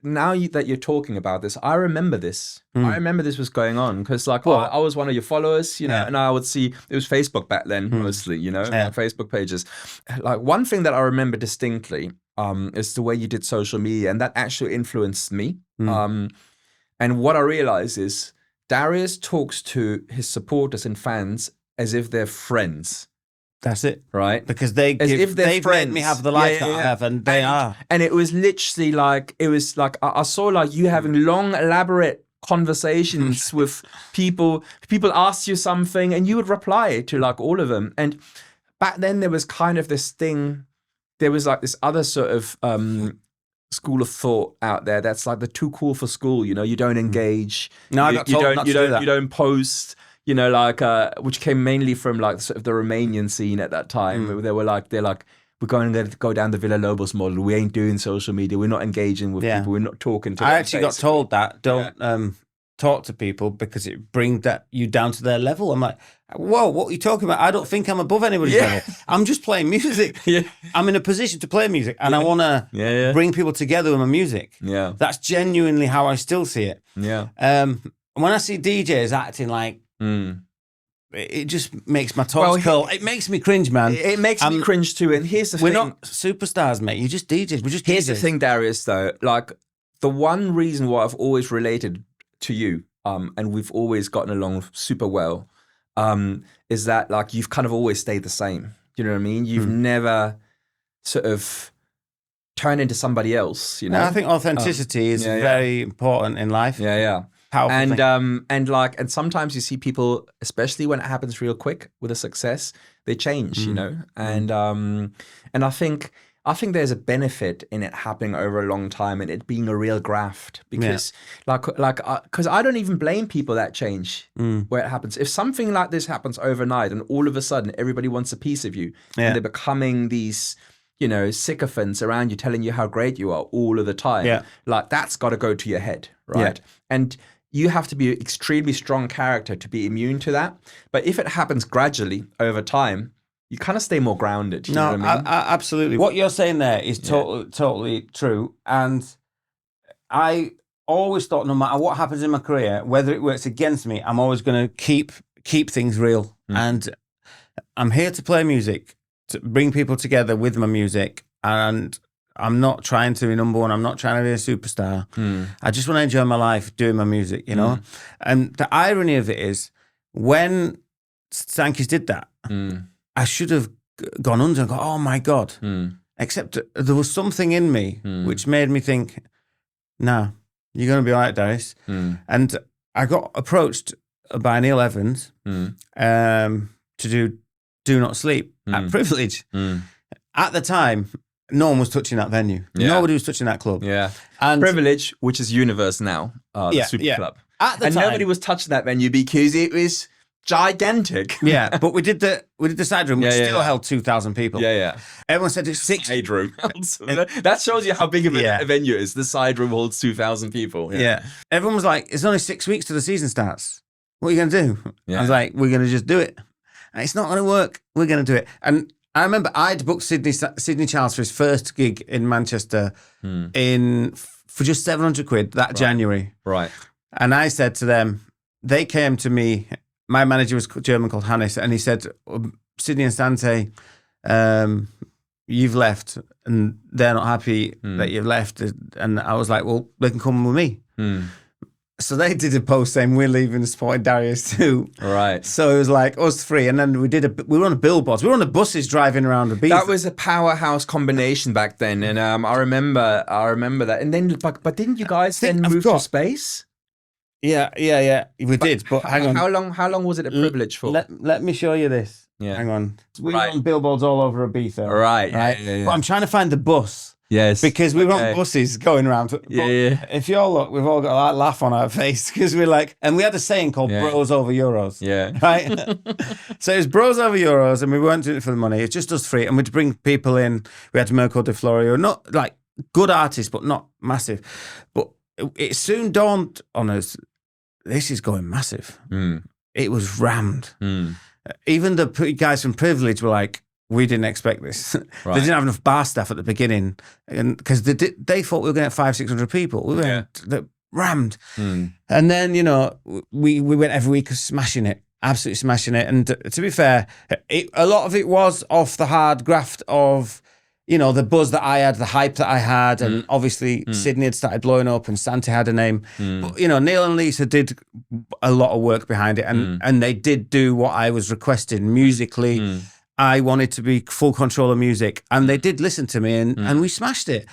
Now that you're talking about this, I remember this. I remember this was going on because, I was one of your followers, you know, and I would see it was Facebook back then, mostly, you know, Facebook pages. Like one thing that I remember distinctly is the way you did social media, and that actually influenced me. And what I realized is Darius talks to his supporters and fans as if they're friends. That's it. Right? Because they've let me have the life that I have, and they are. And it was literally like, I saw like you having long, elaborate conversations with people. People asked you something and you would reply to like all of them. And back then there was kind of this thing, there was like this other sort of school of thought out there that's like the too cool for school. You know, you don't engage. No, I got told not to do that. You don't post. You know, like which came mainly from like sort of the Romanian scene at that time. They're like, we're going to go down the Villa Lobos model. We ain't doing social media. We're not engaging with people. We're not talking to them. I actually got told that don't talk to people because it brings you down to their level. I'm like, whoa, what are you talking about? I don't think I'm above anybody's level. I'm just playing music. I'm in a position to play music, and I want to bring people together with my music. Yeah, that's genuinely how I still see it. Yeah. When I see DJs acting like. It just makes my toes curl. It makes me cringe, man. It makes me cringe too. And here's the thing. We're not superstars, mate. You're just DJs. We're just Here's DJs. the thing, Darius, though. Like, the one reason why I've always related to you, and we've always gotten along super well, is that, like, you've kind of always stayed the same. You know what I mean? You've never sort of turned into somebody else, you know? No, I think authenticity is very important in life. Yeah. Powerful thing. And sometimes you see people, especially when it happens real quick with a success, they change, you know. And I think there's a benefit in it happening over a long time and it being a real graft because, because I don't even blame people that change where it happens. If something like this happens overnight and all of a sudden everybody wants a piece of you and they're becoming these, you know, sycophants around you telling you how great you are all of the time, like that's got to go to your head, right? And you have to be an extremely strong character to be immune to that. But if it happens gradually over time, you kind of stay more grounded. You know what I mean? Absolutely. What you're saying there is totally true. And I always thought no matter what happens in my career, whether it works against me, I'm always going to keep things real. And I'm here to play music, to bring people together with my music. And I'm not trying to be number one. I'm not trying to be a superstar. I just want to enjoy my life doing my music, you know? And the irony of it is when Sankey's did that, I should have gone under and go, oh my God. Except there was something in me which made me think, nah, you're going to be all right, Darius. And I got approached by Neil Evans to do Not Sleep at Privilege. At the time, no one was touching that venue. Nobody was touching that club. And Privilege, which is Universe now, the Super Club. At the time, nobody was touching that venue because it was gigantic. But we did the side room, which still held 2,000 people. Everyone said it's six. Side room. That shows you how big of a venue it is. The side room holds 2,000 people. Everyone was like, it's only 6 weeks till the season starts. What are you going to do? I was like, we're going to just do it. And it's not going to work. We're going to do it. And I remember I'd booked Sidney Charles for his first gig in Manchester for just 700 quid that January. Right. And I said to them, they came to me, my manager was German called Hannes, and he said, Sidney and Sante, you've left and they're not happy that you've left. And I was like, well, they can come with me. So they did a post saying we're leaving, supporting Darius too. Right. So it was like us three, and then we were on the billboards. We were on the buses driving around Ibiza. That was a powerhouse combination back then, and I remember that. And then, but didn't you guys then move to space? Yeah. We did. But hang on. How long was it a Privilege for? Let me show you this. Hang on. We were on billboards all over Ibiza. Right. Yeah. But I'm trying to find the bus. Yes. Because we were on buses going around. If you all look, we've all got a laugh on our face because we're like, and we had a saying called bros over euros. Yeah. Right? So it was bros over euros, and we weren't doing it for the money. It's just us three. And we'd bring people in. We had Mirko De Florio, not like good artists, but not massive. But it soon dawned on us, this is going massive. It was rammed. Even the guys from Privilege were like, we didn't expect this. They didn't have enough bar staff at the beginning, and because they thought we were going to get 500-600 people. We went rammed, and then we went every week smashing it, absolutely smashing it. And to be fair, a lot of it was off the hard graft of the buzz that I had, the hype that I had, and obviously Sydney had started blowing up, and Santa had a name. But Neil and Lisa did a lot of work behind it, and they did do what I was requesting musically. I wanted to be full control of music, and they did listen to me, and we smashed it.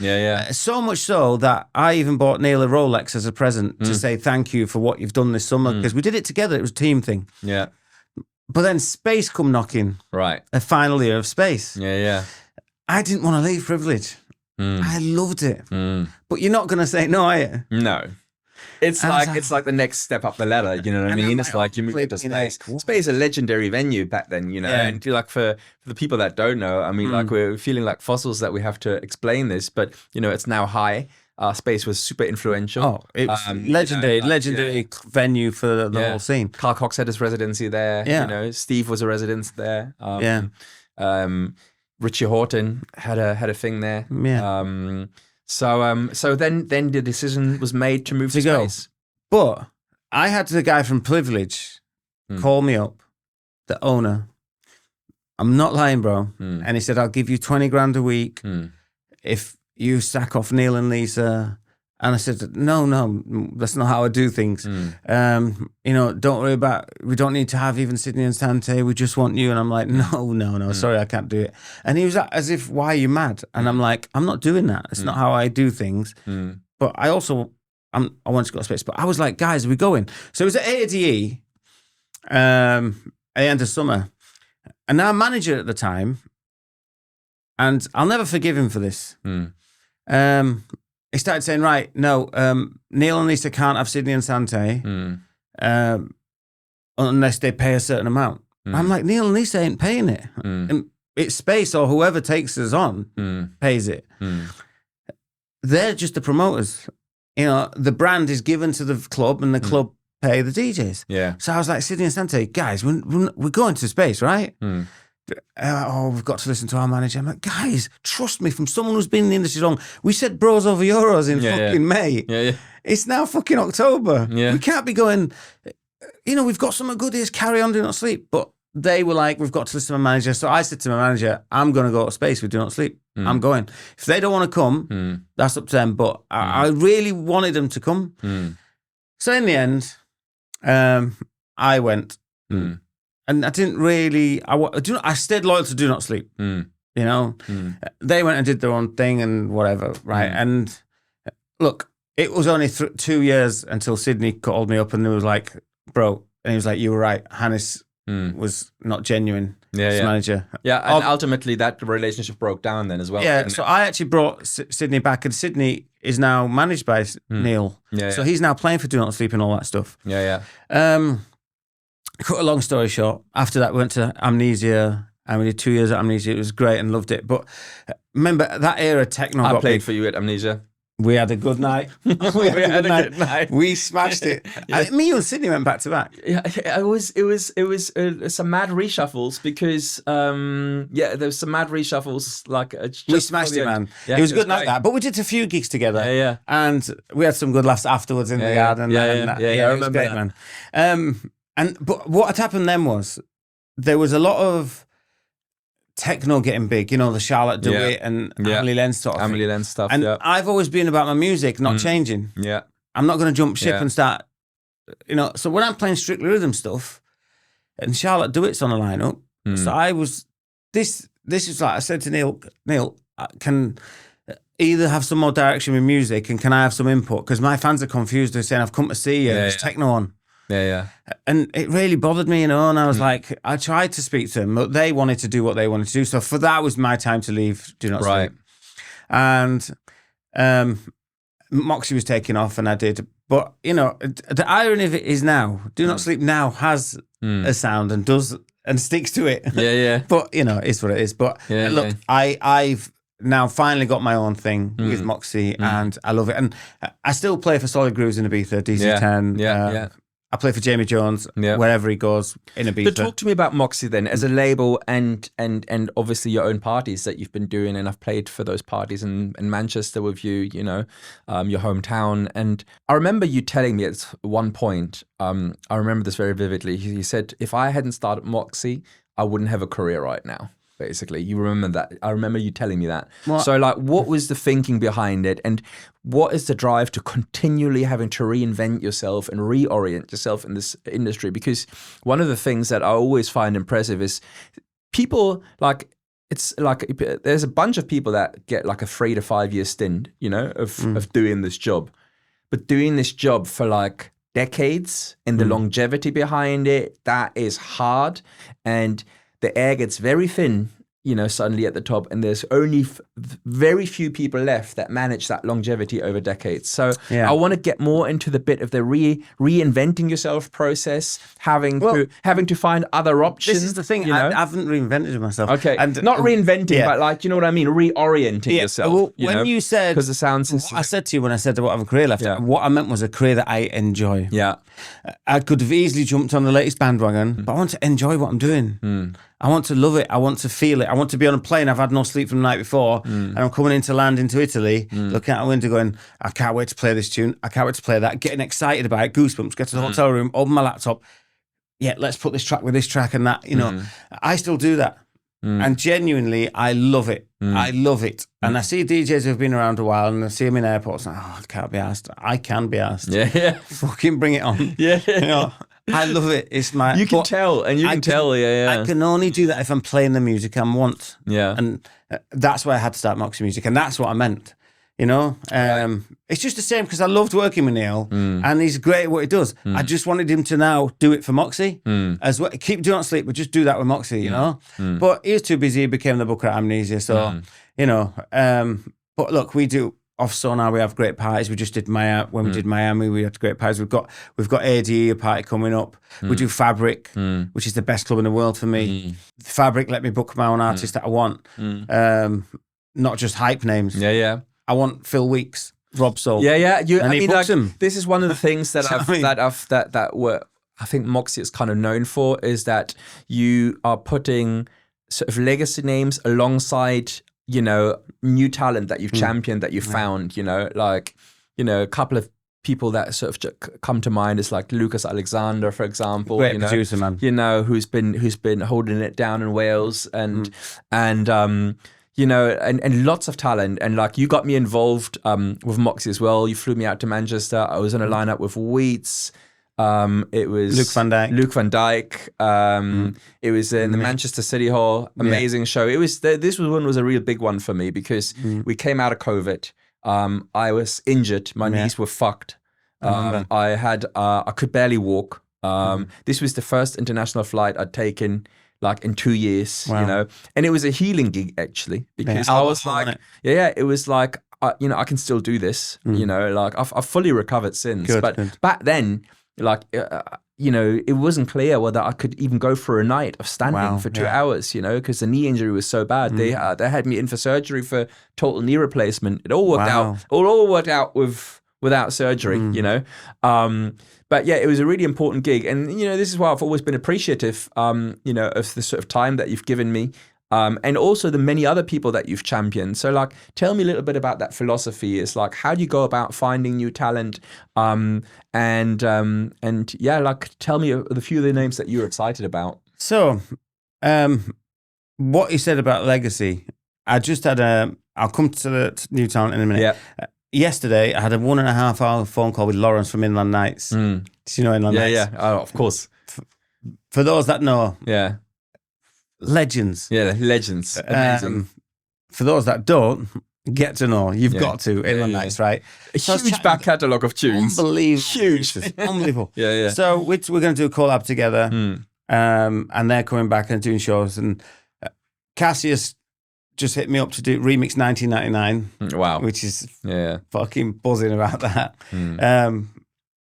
So much so that I even bought Neil a Rolex as a present to say thank you for what you've done this summer, because we did it together. It was a team thing. But then Space come knocking. Right. A final year of Space. I didn't want to leave Privilege. I loved it. But you're not going to say no, are you? No. It's like the next step up the ladder, you know what I mean? It's like you move into Space. Space is a legendary venue back then, you know, and like for the people that don't know, I mean, like we're feeling like fossils that we have to explain this, but you know, it's now high. Space was super influential. Oh, it's legendary venue for the whole scene. Carl Cox had his residency there. Yeah. You know, Steve was a resident there. Richie Horton had a thing there. Yeah. So then the decision was made to move to Space. But I had the guy from Privilege call me up, the owner. I'm not lying, bro. And he said, I'll give you 20 grand a week if you sack off Neil and Lisa. And I said, no, that's not how I do things. You know, don't worry about, we don't need to have even Sydney and Sante. We just want you. And I'm like, no, sorry, I can't do it. And he was like, as if, why are you mad? And I'm like, I'm not doing that. It's not how I do things. But I also, I wanted to go to Space. But I was like, guys, are we going? So it was at ADE at the end of summer. And our manager at the time, and I'll never forgive him for this. He started saying, right, no, Neil and Lisa can't have Sydney and Sante unless they pay a certain amount. I'm like, Neil and Lisa ain't paying it. And it's Space or whoever takes us on pays it. They're just the promoters. You know, the brand is given to the club and the club pay the DJs. Yeah. So I was like, Sydney and Sante, guys, we're going to Space, right? We've got to listen to our manager. I'm like, guys, trust me, from someone who's been in the industry long. We said bros over euros in fucking May. Yeah. It's now fucking October. Yeah. We can't be going, you know, we've got some good ideas, carry on, do not sleep. But they were like, we've got to listen to my manager. So I said to my manager, I'm going to go to Space with Do Not Sleep. I'm going. If they don't want to come, that's up to them. But I really wanted them to come. So in the end, I went. And I didn't really, I stayed loyal to Do Not Sleep, you know. They went and did their own thing and whatever, right? And look, it was only 2 years until Sydney called me up and he was like, bro, and he was like, you were right, Hannes was not genuine as manager. Yeah, and ultimately that relationship broke down then as well. Yeah, so I actually brought Sydney back, and Sydney is now managed by Neil. So he's now playing for Do Not Sleep and all that stuff. Cut a long story short, after that we went to Amnesia and we did 2 years at Amnesia. It was great and loved it. But remember that era, techno I got played big. for you at Amnesia. We had a good night. we had a good night. We smashed it. Me and Sydney went back to back. Yeah, it was some mad reshuffles because there was some mad reshuffles. Like we smashed it, man. It was a good night that. But we did a few gigs together. And we had some good laughs afterwards in the garden. I remember great, that. Man. But what had happened then was there was a lot of techno getting big, you know, the Charlotte DeWitt and Amelie Lenz sort of Amelie thing. Lenz stuff. And I've always been about my music not changing. Yeah. I'm not going to jump ship and start, you know. So when I'm playing strictly rhythm stuff and Charlotte DeWitt's on the lineup, so I was, this is like, I said to Neil, I can either have some more direction with music and can I have some input? Because my fans are confused. They're saying, I've come to see you, there's techno on. And it really bothered me, you know, and I was like, I tried to speak to them, but they wanted to do what they wanted to do. So for that was my time to leave Do Not Sleep. And Moxy was taking off and I did. But, you know, the irony of it is now, Do Not Sleep now has a sound and does and sticks to it. But, you know, it's what it is. But look, I've now finally got my own thing with Moxy and I love it. And I still play for Solid Grooves in Ibiza, DC10. I play for Jamie Jones wherever he goes in Ibiza. But talk to me about Moxy then, as a label and obviously your own parties that you've been doing, and I've played for those parties in Manchester with you, you know, your hometown. And I remember you telling me at one point, I remember this very vividly, you said, if I hadn't started Moxy, I wouldn't have a career right now. Basically, you remember that. I remember you telling me that. Well, so, like, what was the thinking behind it, and what is the drive to continually having to reinvent yourself and reorient yourself in this industry? Because one of the things that I always find impressive is people, like, it's like there's a bunch of people that get like a 3 to 5 year stint, you know, of doing this job, but doing this job for like decades and the longevity behind it, that is hard, and the air gets very thin, suddenly at the top, and there's only very few people left that manage that longevity over decades. So I want to get more into the bit of the reinventing yourself process, having to find other options. This is the thing. I haven't reinvented myself. Okay, and not reinventing, but like, you know what I mean, reorienting yourself. Well, when you said, because it sounds, I said to you when I said I won't have a career left, what I meant was a career that I enjoy. Yeah, I could have easily jumped on the latest bandwagon, but I want to enjoy what I'm doing. I want to love it. I want to feel it. I want to be on a plane. I've had no sleep from the night before, and I'm coming into land into Italy, looking out a window going, I can't wait to play this tune. I can't wait to play that. Getting excited about it, goosebumps, get to the hotel room, open my laptop. Yeah, let's put this track with this track and that. I still do that. And genuinely, I love it. I love it. And I see DJs who've been around a while, and I see them in airports, and I can't be asked. I can be asked. Yeah. Fucking bring it on. Yeah. I love it. It's my. You can tell, and you can tell. Yeah. I can only do that if I'm playing the music I want. Yeah. And that's why I had to start Moxy Music, and that's what I meant. It's just the same because I loved working with Neil, and he's great at what he does. I just wanted him to now do it for Moxy as well. Keep Do Not Sleep, but just do that with Moxy, But he was too busy. He became the booker at Amnesia, so But look, we do. Off-so now we have great parties. We just did when we did Miami, we had great parties. We've got ADE, a party coming up. We do Fabric, which is the best club in the world for me. Fabric let me book my own artist that I want, not just hype names. Yeah. I want Phil Weeks, Rob Soul. Yeah. Him. This is one of the things that I think Moxy is kind of known for, is that you are putting sort of legacy names alongside new talent that you've championed, that you've found, a couple of people that sort of come to mind is like Lucas Alexander, for example. Great producer, man. Who's been holding it down in Wales and lots of talent. And like, you got me involved with Moxy as well. You flew me out to Manchester. I was in a lineup with Wheats. It was Luke Van Dijk. It was in the Manchester City Hall. Amazing show. It was this one was a real big one for me because we came out of COVID. I was injured. My knees were fucked. I could barely walk. This was the first international flight I'd taken like in 2 years. And it was a healing gig actually, because I was like, it was like, I can still do this. Like I've fully recovered since. But back then, like, it wasn't clear whether I could even go for a night of standing for 2 hours, because the knee injury was so bad. They had me in for surgery for total knee replacement. It all worked out. All worked out without surgery, But yeah, it was a really important gig. And, this is why I've always been appreciative, of the sort of time that you've given me. And also the many other people that you've championed. So like, tell me a little bit about that philosophy. It's like, how do you go about finding new talent? Like, tell me the few of the names that you're excited about. So, what you said about legacy, I just had I'll come to the new talent in a minute. Yeah. Yesterday, I had a 1.5 hour phone call with Lawrence from Inland Nights. Do you know Inland Nights? Yeah. Oh, of course. For those that know. Yeah. Legends. Yeah, legends. Amazing. For those that don't, get to know. You've got to. Inland Nights, right? A huge back catalogue of tunes. Unbelievable. Huge. Unbelievable. Yeah. So we're going to do a collab together. And they're coming back and doing shows. And Cassius just hit me up to do Remix 1999. Wow. Which is fucking buzzing about that.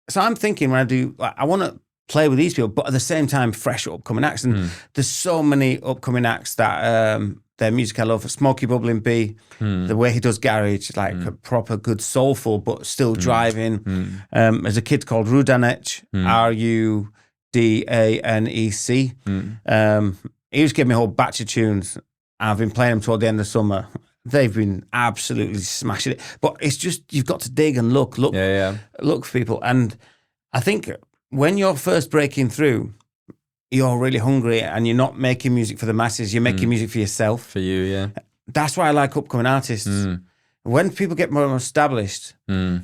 So I'm thinking when I do, I want to play with these people, but at the same time, fresh upcoming acts. And there's so many upcoming acts that their music I love. Smokey Bubbling B, the way he does garage, like a proper good soulful, but still driving. There's a kid called Rudanec, Rudanec. He just gave me a whole batch of tunes. I've been playing them toward the end of summer. They've been absolutely smashing it. But it's just, you've got to dig and look for people. And I think when you're first breaking through, you're really hungry and you're not making music for the masses. You're making music for yourself. For you, yeah. That's why I like upcoming artists. When people get more established, they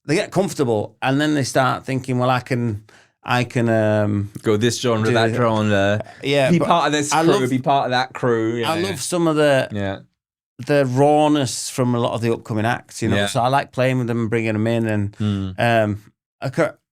get comfortable and then they start thinking, well, I can go this genre, that genre. Yeah, be part of this crew, be part of that crew. I love some of the rawness from a lot of the upcoming acts, So I like playing with them and bringing them in. And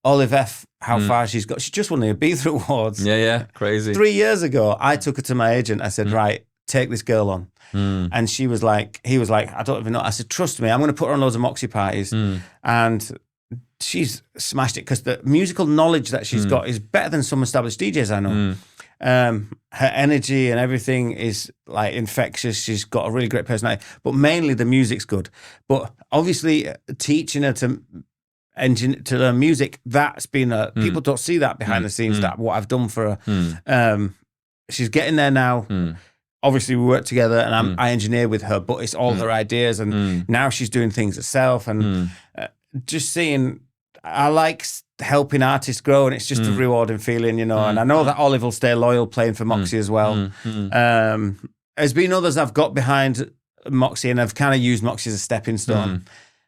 Olive F, how far she's got. She just won the Ibiza Awards. Yeah, crazy. 3 years ago, I took her to my agent. I said, right, take this girl on. And he was like, I don't even know. I said, trust me, I'm going to put her on loads of Moxy parties. And she's smashed it because the musical knowledge that she's got is better than some established DJs I know. Her energy and everything is like infectious. She's got a really great personality, but mainly the music's good. But obviously teaching her to learn music, that's been people don't see that behind the scenes, that what I've done for her. She's getting there now. Obviously we work together and I engineer with her, but it's all her ideas, and now she's doing things herself, and just seeing, I like helping artists grow, and it's just a rewarding feeling, and I know that Olive will stay loyal playing for Moxy as well. There's been others I've got behind Moxy, and I've kind of used Moxy as a stepping stone.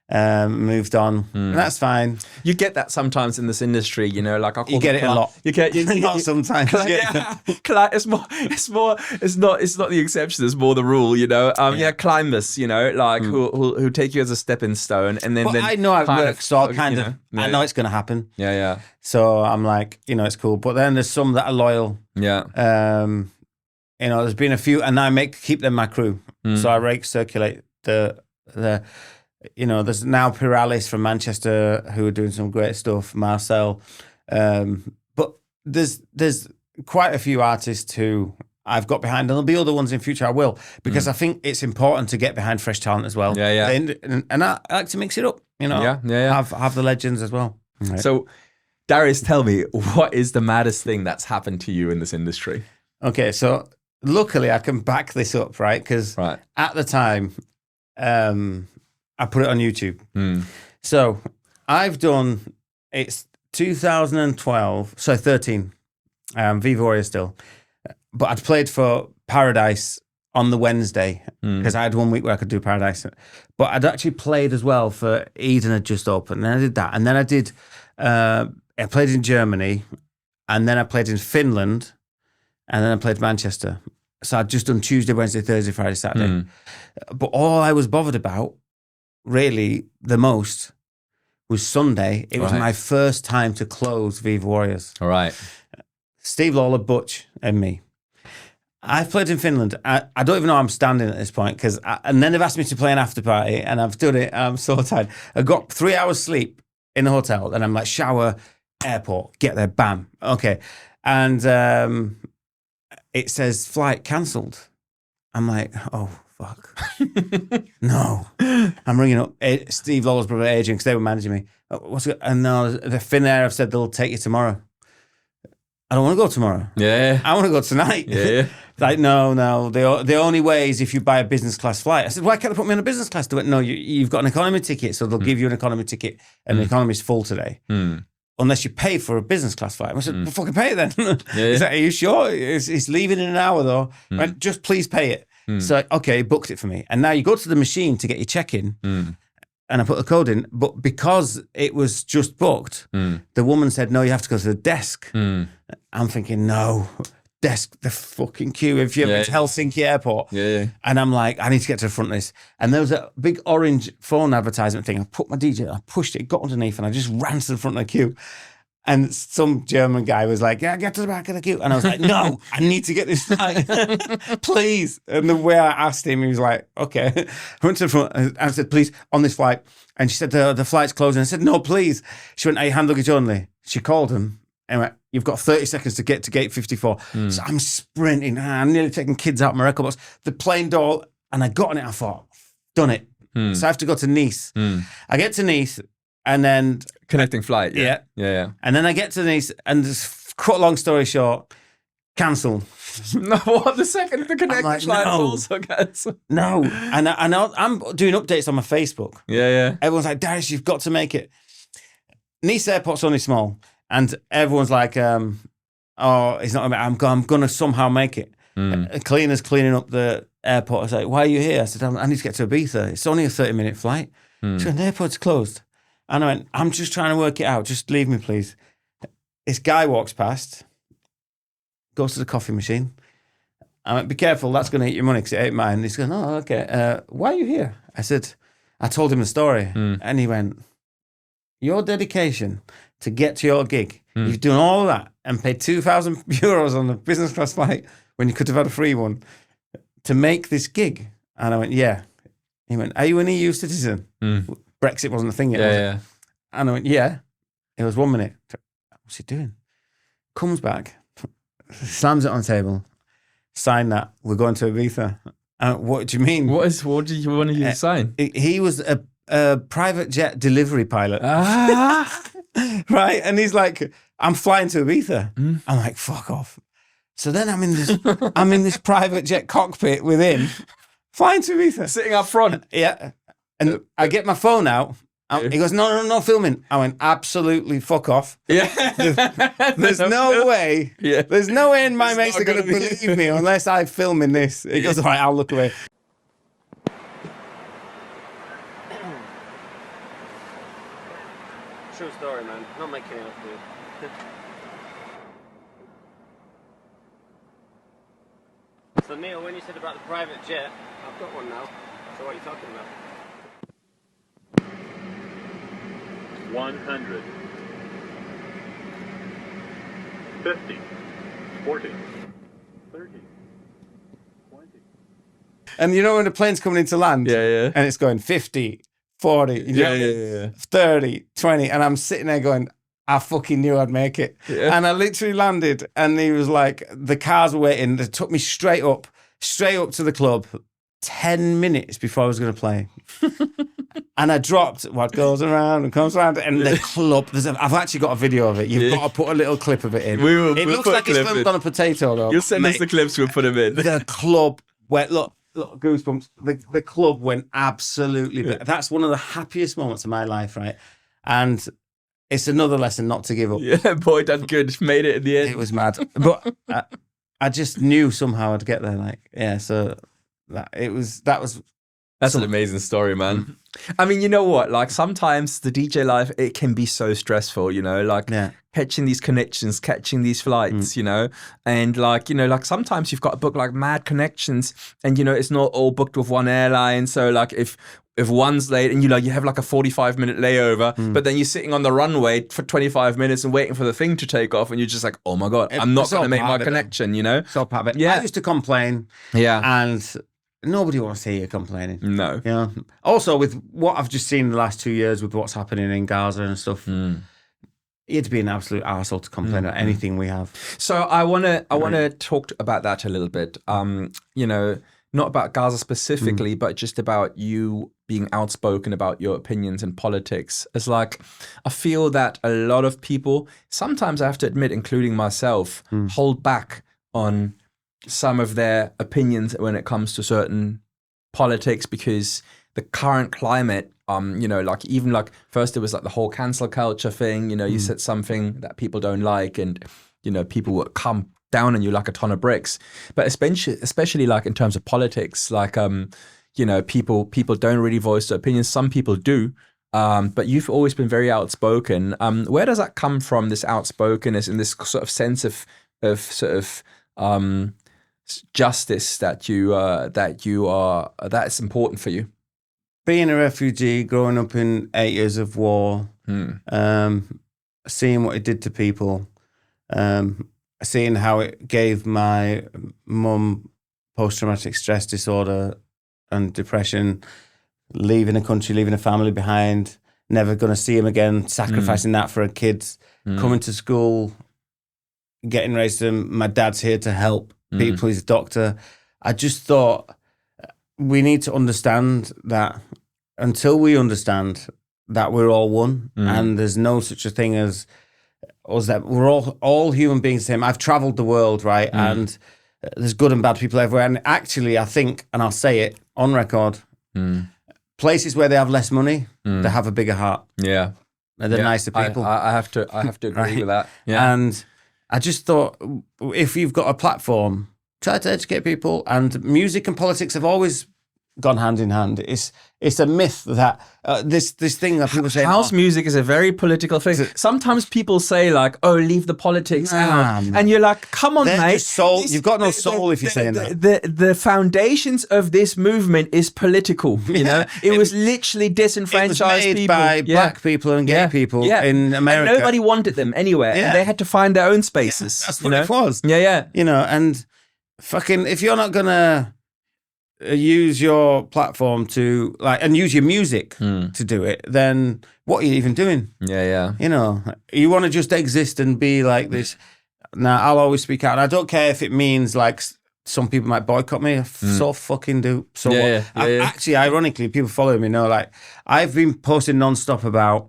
Moved on, and that's fine. You get that sometimes in this industry, like I call you get it a lot. You get not sometimes. It's not the exception. It's more the rule, climbers, who take you as a stepping stone, and then. But I know how it works, so I know it's going to happen. Yeah. So I'm like, it's cool. But then there's some that are loyal. Yeah. There's been a few, and I keep them my crew. So I circulate the. There's now Piralis from Manchester who are doing some great stuff, Marcel. But there's quite a few artists who I've got behind, and there'll be other ones in future I will, because I think it's important to get behind fresh talent as well. Yeah. And I like to mix it up, Yeah. Have the legends as well. Right. So, Darius, tell me, what is the maddest thing that's happened to you in this industry? Okay, so luckily I can back this up, right? Because at the time, I put it on YouTube. So I've done, it's 2012, so 13, Viva Warriors still. But I'd played for Paradise on the Wednesday because I had 1 week where I could do Paradise. But I'd actually played as well for Eden had just opened. And I did that. And then I played in Germany, and then I played in Finland, and then I played Manchester. So I'd just done Tuesday, Wednesday, Thursday, Friday, Saturday. But all I was bothered about, really the most, was Sunday. It was my first time to close Viva Warriors. All right. Steve Lawler, Butch, and me. I've played in Finland. I don't even know I'm standing at this point, and then they've asked me to play an after party, and I've done it. I'm so tired. I got 3 hours sleep in the hotel, and I'm like, shower, airport, get there, bam. Okay. And it says flight cancelled. I'm like, oh, fuck. No. I'm ringing up Steve Lawler's brother, Adrian, because they were managing me. And no, the Finnair have said they'll take you tomorrow. I don't want to go tomorrow. Yeah. I want to go tonight. Yeah. Like, no. The only way is if you buy a business class flight. I said, why can't they put me on a business class? They went, no, you've got an economy ticket, so they'll give you an economy ticket, and the economy's full today. Unless you pay for a business class flight. I said, well, fucking pay it then. He's like, are you sure? It's leaving in an hour though. Went, just please pay it. So, okay, booked it for me. And now you go to the machine to get your check-in, and I put the code in, but because it was just booked, the woman said, no, you have to go to the desk. I'm thinking, no, desk, the fucking queue. If you're at Helsinki airport. And I'm like, I need to get to the front of this. And there was a big orange phone advertisement thing. I put my DJ, I pushed it, got underneath, and I just ran to the front of the queue. And some German guy was like, yeah, get to the back of the queue. And I was like, no, I need to get this flight, please. And the way I asked him, he was like, okay. I went to the front and I said, please, on this flight. And she said, the flight's closing. I said, no, please. She went, hand luggage only. She called him and went, you've got 30 seconds to get to gate 54. So I'm sprinting. I'm nearly taking kids out of my record box. The plane door, and I got on it. I thought, done it. So I have to go to Nice. I get to Nice. And then connecting flight, yeah. And then I get to Nice, and just cut a long story short, cancelled. No, what? The second the connecting flight also cancelled. No, and I'm doing updates on my Facebook. Yeah. Everyone's like, Darius, you've got to make it. Nice airport's only small, and everyone's like, oh, it's not. I'm going to somehow make it. Cleaners cleaning up the airport. I was like, why are you here? I said, I need to get to Ibiza. It's only a 30-minute flight. So the airport's closed. And I went, I'm just trying to work it out. Just leave me, please. This guy walks past, goes to the coffee machine. I went, be careful, that's going to eat your money because it ain't mine. He's going, oh, okay. Why are you here? I said, I told him the story. And he went, your dedication to get to your gig. You've done all of that and paid €2,000 on a business class flight when you could have had a free one to make this gig. And I went, yeah. He went, are you an EU citizen? Brexit wasn't a thing yet. Yeah. And I went, yeah. It was 1 minute. What's he doing? Comes back, slams it on the table, sign that. We're going to Ibiza. What do you mean? What do you want to sign? He was a private jet delivery pilot. Right? And he's like, I'm flying to Ibiza. I'm like, fuck off. So then I'm in this private jet cockpit with him, flying to Ibiza. Sitting up front. Yeah. And I get my phone out. He goes, no, filming. I went, absolutely fuck off. Yeah. There's no way. Yeah. There's no way in my mates are going to believe me unless I film in this. He goes, all right, I'll look away. True story, man. Not making it up, dude. So, Neil, when you said about the private jet, I've got one now. So what are you talking about? 100, 50, 40, 30, 20. And you know when the plane's coming into land? Yeah. And it's going 50, 40, Yeah. 30, 20. And I'm sitting there going, I fucking knew I'd make it. Yeah. And I literally landed and he was like, the cars were waiting. They took me straight up to the club 10 minutes before I was going to play. And I dropped what goes around and comes around, and the club. I've actually got a video of it. You've got to put a little clip of it in. We'll looks like it's filmed on a potato, though. You'll send us the clips, we'll put them in. The club went, look, goosebumps. The club went absolutely. That's one of the happiest moments of my life, right? And it's another lesson not to give up. Yeah, boy, done good. Made it in the end. It was mad, but I just knew somehow I'd get there. Like, yeah, so that was. That's an amazing story, man. I mean, you know what? Like sometimes the DJ life, it can be so stressful, you know, like catching these connections, catching these flights, you know, and like, you know, like sometimes you've got to book like mad connections and, you know, it's not all booked with one airline. So like if one's late and you have like a 45-minute layover, but then you're sitting on the runway for 25 minutes and waiting for the thing to take off and you're just like, oh my God, I'm not going to make my connection, you know? So part of it. I used to complain. Yeah. And nobody wants to hear you complaining. No. You know? Also, with what I've just seen in the last 2 years with what's happening in Gaza and stuff, you'd be an absolute arsehole to complain about anything we have. So I want to talk about that a little bit. You know, not about Gaza specifically, but just about you being outspoken about your opinions in politics. It's like, I feel that a lot of people, sometimes I have to admit, including myself, hold back on some of their opinions when it comes to certain politics because the current climate, you know, like even like first it was like the whole cancel culture thing, you know, you said something that people don't like and, you know, people will come down on you like a ton of bricks. But especially like in terms of politics, like, you know, people don't really voice their opinions. Some people do. But you've always been very outspoken. Where does that come from, this outspokenness and this sort of sense of sort of justice that that's important for you? Being a refugee, growing up in 8 years of war, seeing what it did to people, seeing how it gave my mum post-traumatic stress disorder and depression, leaving a country, leaving a family behind, never going to see him again, sacrificing that for her kids, coming to school, getting racism. My dad's here to help people. He's a doctor. I just thought we need to understand that until we understand that we're all one and there's no such a thing as us, that we're all human beings the same. I've traveled the world, right? And there's good and bad people everywhere. And actually, I think, and I'll say it on record, places where they have less money, they have a bigger heart. Yeah. And they're nicer people. I have to agree Right? with that. Yeah. And I just thought, if you've got a platform, try to educate people. And music and politics have always gone hand in hand. It's a myth that this thing that people say house music is a very political thing. Sometimes people say like, "Oh, leave the politics out," and you're like, "Come on, mate, soul. You've got no soul if you're saying that." The foundations of this movement is political. You know, it was literally disenfranchised it was made people by black people and gay people in America. And nobody wanted them anywhere, and they had to find their own spaces. That's what it was. Yeah. You know, and fucking, if you're not gonna use your platform to and use your music to do it, then what are you even doing? Yeah. You know, you want to just exist and be like this. Now, I'll always speak out. And I don't care if it means like some people might boycott me. So fucking do. So actually, ironically, people following me know, like, I've been posting nonstop about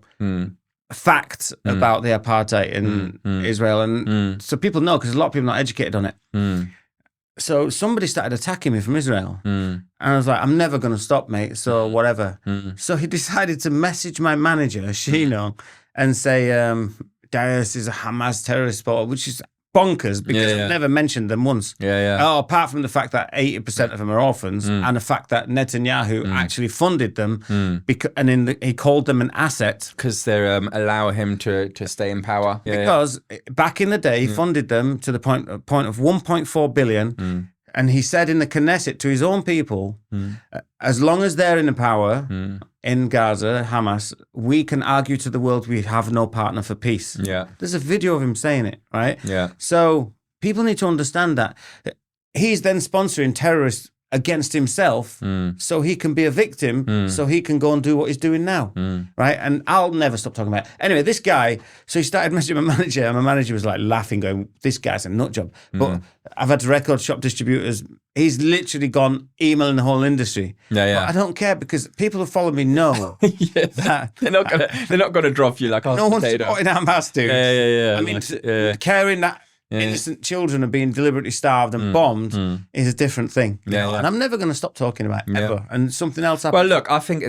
facts about the apartheid in Israel, and so people know, because a lot of people are not educated on it. So somebody started attacking me from Israel, and I was like, I'm never going to stop, mate, so whatever. So he decided to message my manager, Shino, and say, Darius is a Hamas terrorist supporter, which is bonkers, because I've never mentioned them once. Apart from the fact that 80% of them are orphans, and the fact that Netanyahu actually funded them, he called them an asset. Because they allow him to stay in power. Because back in the day, he funded them to the point of 1.4 billion. And he said in the Knesset to his own people, as long as they're in the power in Gaza, Hamas, we can argue to the world we have no partner for peace. There's a video of him saying it, right? So people need to understand that. He's then sponsoring terrorists against himself, so he can be a victim, so he can go and do what he's doing now, right? And I'll never stop talking about it. Anyway, this guy, so he started messaging my manager, and my manager was like laughing, going, this guy's a nut job. But I've had record shop distributors, he's literally gone emailing the whole industry. But I don't care, because people who follow me know that they're not gonna drop you like a no one's potato. supporting Hamas, dude. I mean, caring that innocent children are being deliberately starved and bombed is a different thing. And I'm never going to stop talking about it, ever. And something else happened. Well, look, I think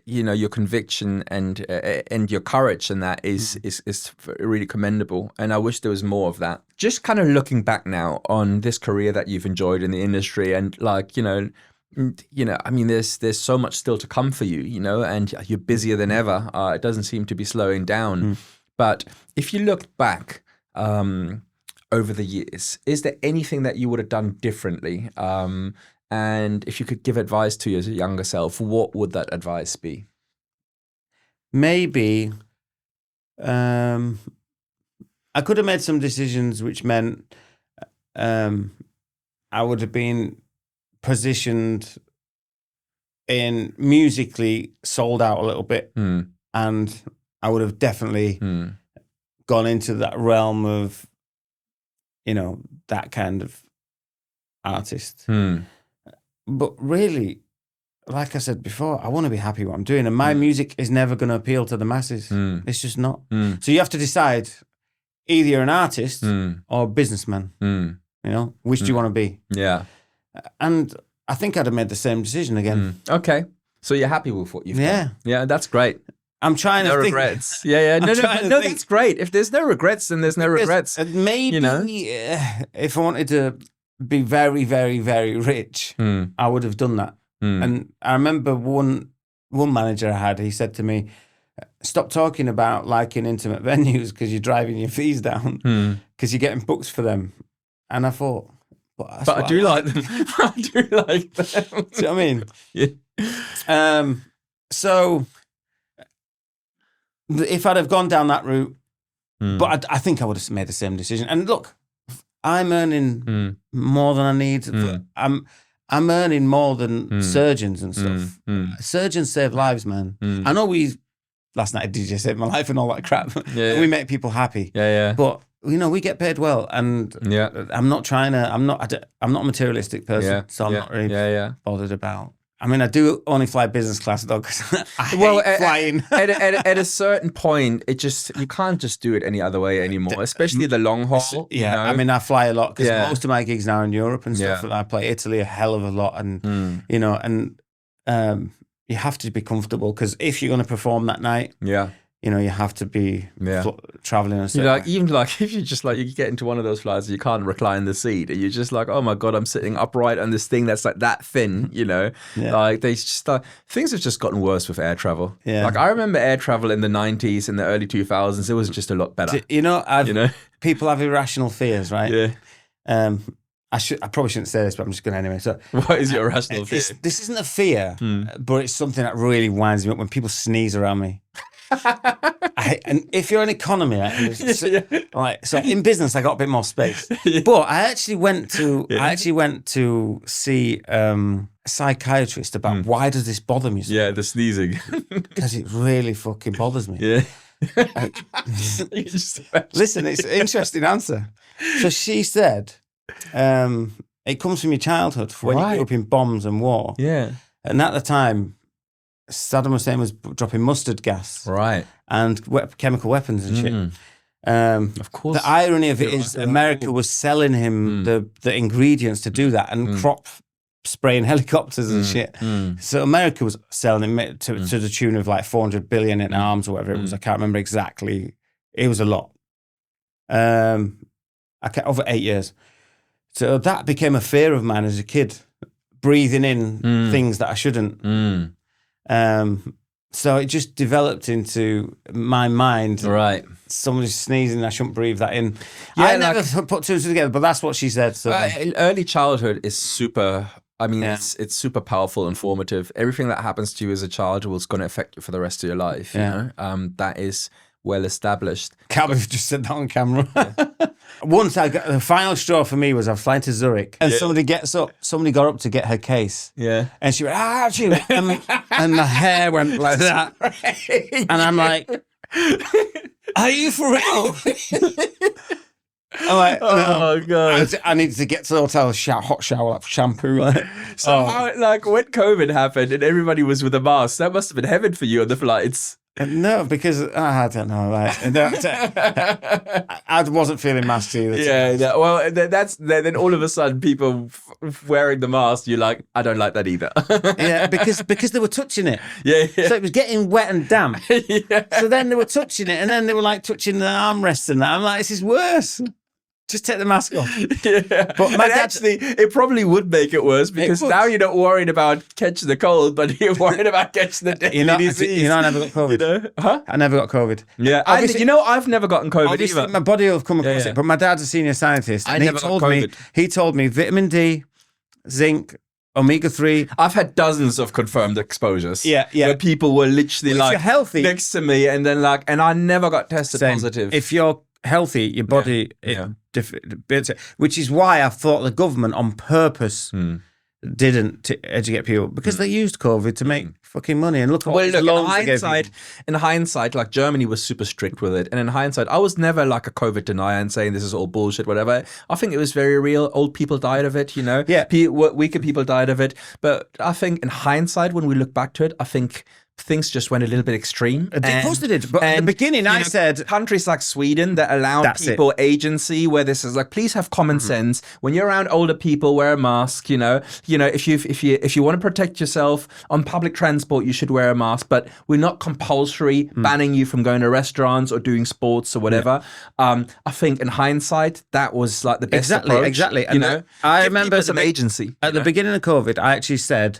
you know, your conviction and your courage and that is really commendable. And I wish there was more of that. Just kind of looking back now on this career that you've enjoyed in the industry, and like, you know, I mean, there's so much still to come for you, you know, and you're busier than ever. It doesn't seem to be slowing down. But if you look back over the years, is there anything that you would have done differently? And if you could give advice to your younger self, what would that advice be? Maybe I could have made some decisions which meant I would have been positioned in musically sold out a little bit, and I would have definitely gone into that realm of, you know, that kind of artist. But really, like I said before, I want to be happy what I'm doing, and my music is never going to appeal to the masses. It's just not. So you have to decide, either you're an artist or a businessman. You know, which do you want to be? And I think I'd have made the same decision again. Okay. So you're happy with what you've done? Yeah, that's great. I'm trying to think. No regrets. No, that's great. If there's no regrets, then there's no regrets. Maybe, you know? If I wanted to be very, very, very rich, I would have done that. And I remember one manager I had, he said to me, stop talking about liking intimate venues because you're driving your fees down because you're getting booked for them. And I thought, but I do like them. I do like them. Do you know what I mean? Yeah. So if I'd have gone down that route, but I think I would have made the same decision. And look, I'm earning more than I need. I'm earning more than surgeons and stuff. Surgeons save lives, man. I know last night DJ saved my life and all that crap. We make people happy. But you know, we get paid well, and I'm not a materialistic person, so I'm not really bothered about. I mean, I do only fly business class though, because I hate flying. At a certain point, you can't just do it any other way anymore, especially the long haul. Yeah, you know? I mean, I fly a lot because most of my gigs now are in Europe and stuff. And I play Italy a hell of a lot, and you know, and you have to be comfortable, because if you're going to perform that night, you know, you have to be traveling. You know, like, even like if you just like, you get into one of those flights and you can't recline the seat and you're just like, oh my God, I'm sitting upright on this thing that's like that thin, you know, like they just things have just gotten worse with air travel. Yeah. Like I remember air travel in the 90s and the early 2000s, it was just a lot better. You know, people have irrational fears, right? Yeah. I probably shouldn't say this, but I'm just going to anyway. So, what is your irrational fear? This isn't a fear, but it's something that really winds me up when people sneeze around me. And if you're an economy, like, so in business, I got a bit more space. But I actually went to see a psychiatrist about why does this bother me so much? Yeah, the sneezing. Because it really fucking bothers me. Yeah. Listen, it's an interesting answer. So she said, it comes from your childhood when you grew up in bombs and war. Yeah. And at the time, Saddam Hussein was dropping mustard gas, right, and chemical weapons and shit. Of course. The irony of it is, America was selling him the ingredients to do that, and crop spraying helicopters and shit. So America was selling him to the tune of like 400 billion in arms or whatever it was. I can't remember exactly. It was a lot. Over 8 years. So that became a fear of mine as a kid, breathing in things that I shouldn't. So it just developed into my mind. Right. Somebody's sneezing, I shouldn't breathe that in. Yeah, I never put two together, but that's what she said. So early childhood is super. I mean, it's super powerful and formative. Everything that happens to you as a child is going to affect you for the rest of your life. You know? That is well established. Can't believe you just said that on camera. Once the final straw for me was I'm flying to Zurich, and somebody got up to get her case. Yeah. And she went, and the hair went like that. And I'm like, are you for real? I'm like, oh God. I need to get to the hotel, hot shower, like shampoo. So like when COVID happened and everybody was with a mask, that must have been heaven for you on the flights. No, because I don't know. Like, I wasn't feeling masked either. Yeah. Well, then all of a sudden, people wearing the mask, you're like, I don't like that either. Yeah, because they were touching it. Yeah. So it was getting wet and damp. Yeah. So then they were touching it, and then they were like touching the armrests and that. I'm like, this is worse. Just take the mask off. Yeah. But actually, it probably would make it worse because now you're not worried about catching the cold, but you're worried about catching the disease. You know, I never got COVID. You know? Huh? I never got COVID. Yeah. I've never gotten COVID either. My body will have come across it, but my dad's a senior scientist. And he told me vitamin D, zinc, omega-3. I've had dozens of confirmed exposures. Yeah. Where people were literally like you're healthy next to me and then like, and I never got tested positive. If you're healthy, your body, which is why I thought the government on purpose didn't educate people, because they used COVID to make fucking money. And look at in hindsight, like Germany was super strict with it. And in hindsight, I was never like a COVID denier and saying this is all bullshit, whatever. I think it was very real. Old people died of it, you know? Yeah. Weaker people died of it. But I think in hindsight, when we look back to it, I think things just went a little bit extreme. Of course they did. But at the beginning, I said countries like Sweden that allowed people agency, where this is like, please have common sense. When you're around older people, wear a mask. You know, if you want to protect yourself on public transport, you should wear a mask. But we're not compulsory banning you from going to restaurants or doing sports or whatever. I think in hindsight, that was like the best approach. Exactly. And I remember some agency at the beginning of COVID. I actually said,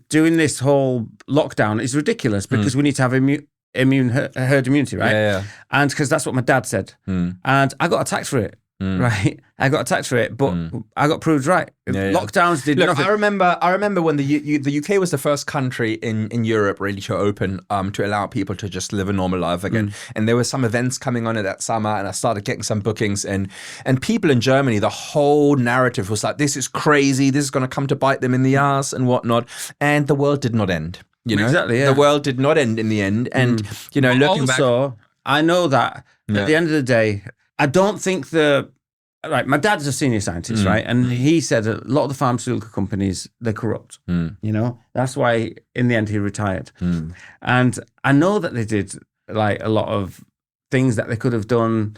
doing this whole lockdown is ridiculous because we need to have herd immunity, right? Yeah. And because that's what my dad said. And I got attacked for it, right? I got attacked for it, but I got proved right. Lockdowns did nothing. I remember when the UK was the first country in Europe really to open to allow people to just live a normal life again. And there were some events coming on in that summer, and I started getting some bookings. And people in Germany, the whole narrative was like, this is crazy. This is going to come to bite them in the ass and whatnot. And the world did not end. You know, exactly. Yeah. The world did not end in the end. And looking back, also, I know that at the end of the day, I don't think my dad's a senior scientist, right? And he said a lot of the pharmaceutical companies, they're corrupt. You know, that's why in the end he retired. And I know that they did like a lot of things that they could have done.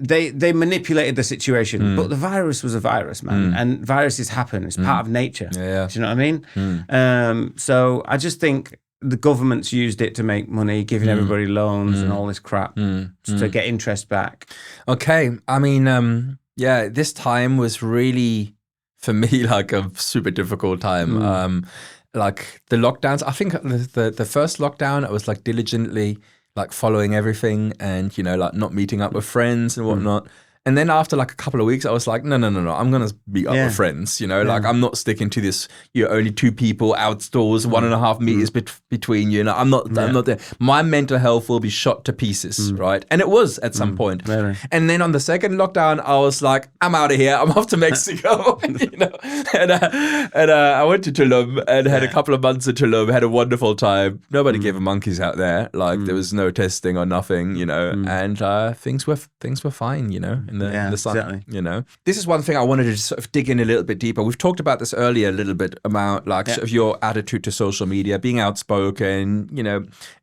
They manipulated the situation, but the virus was a virus, man. And viruses happen. It's part of nature. Yeah. Do you know what I mean? So I just think the government's used it to make money, giving everybody loans and all this crap to get interest back. Okay. I mean, this time was really, for me, like a super difficult time. Like the lockdowns, I think the first lockdown, I was like diligently like following everything and, like not meeting up with friends and whatnot. And then after like a couple of weeks, I was like, no, I'm going to meet up with friends, like I'm not sticking to this, you're only 2 people outdoors, 1.5 meters between you. I'm not there. My mental health will be shot to pieces, right? And it was at some point. Really? And then on the second lockdown, I was like, I'm out of here. I'm off to Mexico, And I went to Tulum and had a couple of months in Tulum, had a wonderful time. Nobody gave a monkeys out there. Like there was no testing or nothing, and things were fine, in the sun, exactly. This is one thing I wanted to sort of dig in a little bit deeper. We've talked about this earlier a little bit about like sort of your attitude to social media, being outspoken,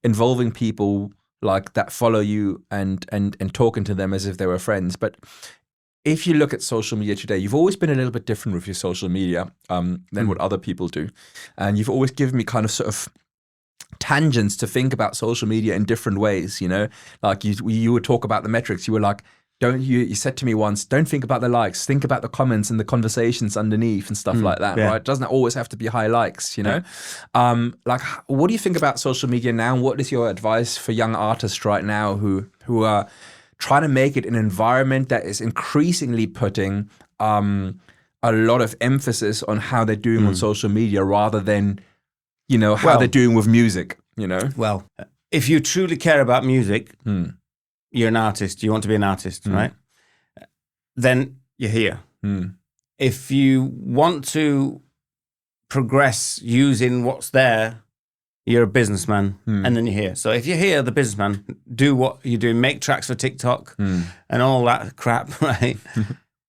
involving people like that follow you and talking to them as if they were friends. But if you look at social media today, you've always been a little bit different with your social media than what other people do. And you've always given me kind of sort of tangents to think about social media in different ways, like you would talk about the metrics. You were like, you said to me once, don't think about the likes, think about the comments and the conversations underneath and stuff like that, right? It doesn't always have to be high likes, Like, what do you think about social media now? What is your advice for young artists right now who are trying to make it an environment that is increasingly putting a lot of emphasis on how they're doing on social media rather than, how they're doing with music, Well, if you truly care about music, you're an artist, you want to be an artist, right? Then you're here. If you want to progress using what's there, you're a businessman, and then you're here. So if you're here, the businessman, do what you're doing, make tracks for TikTok and all that crap, right?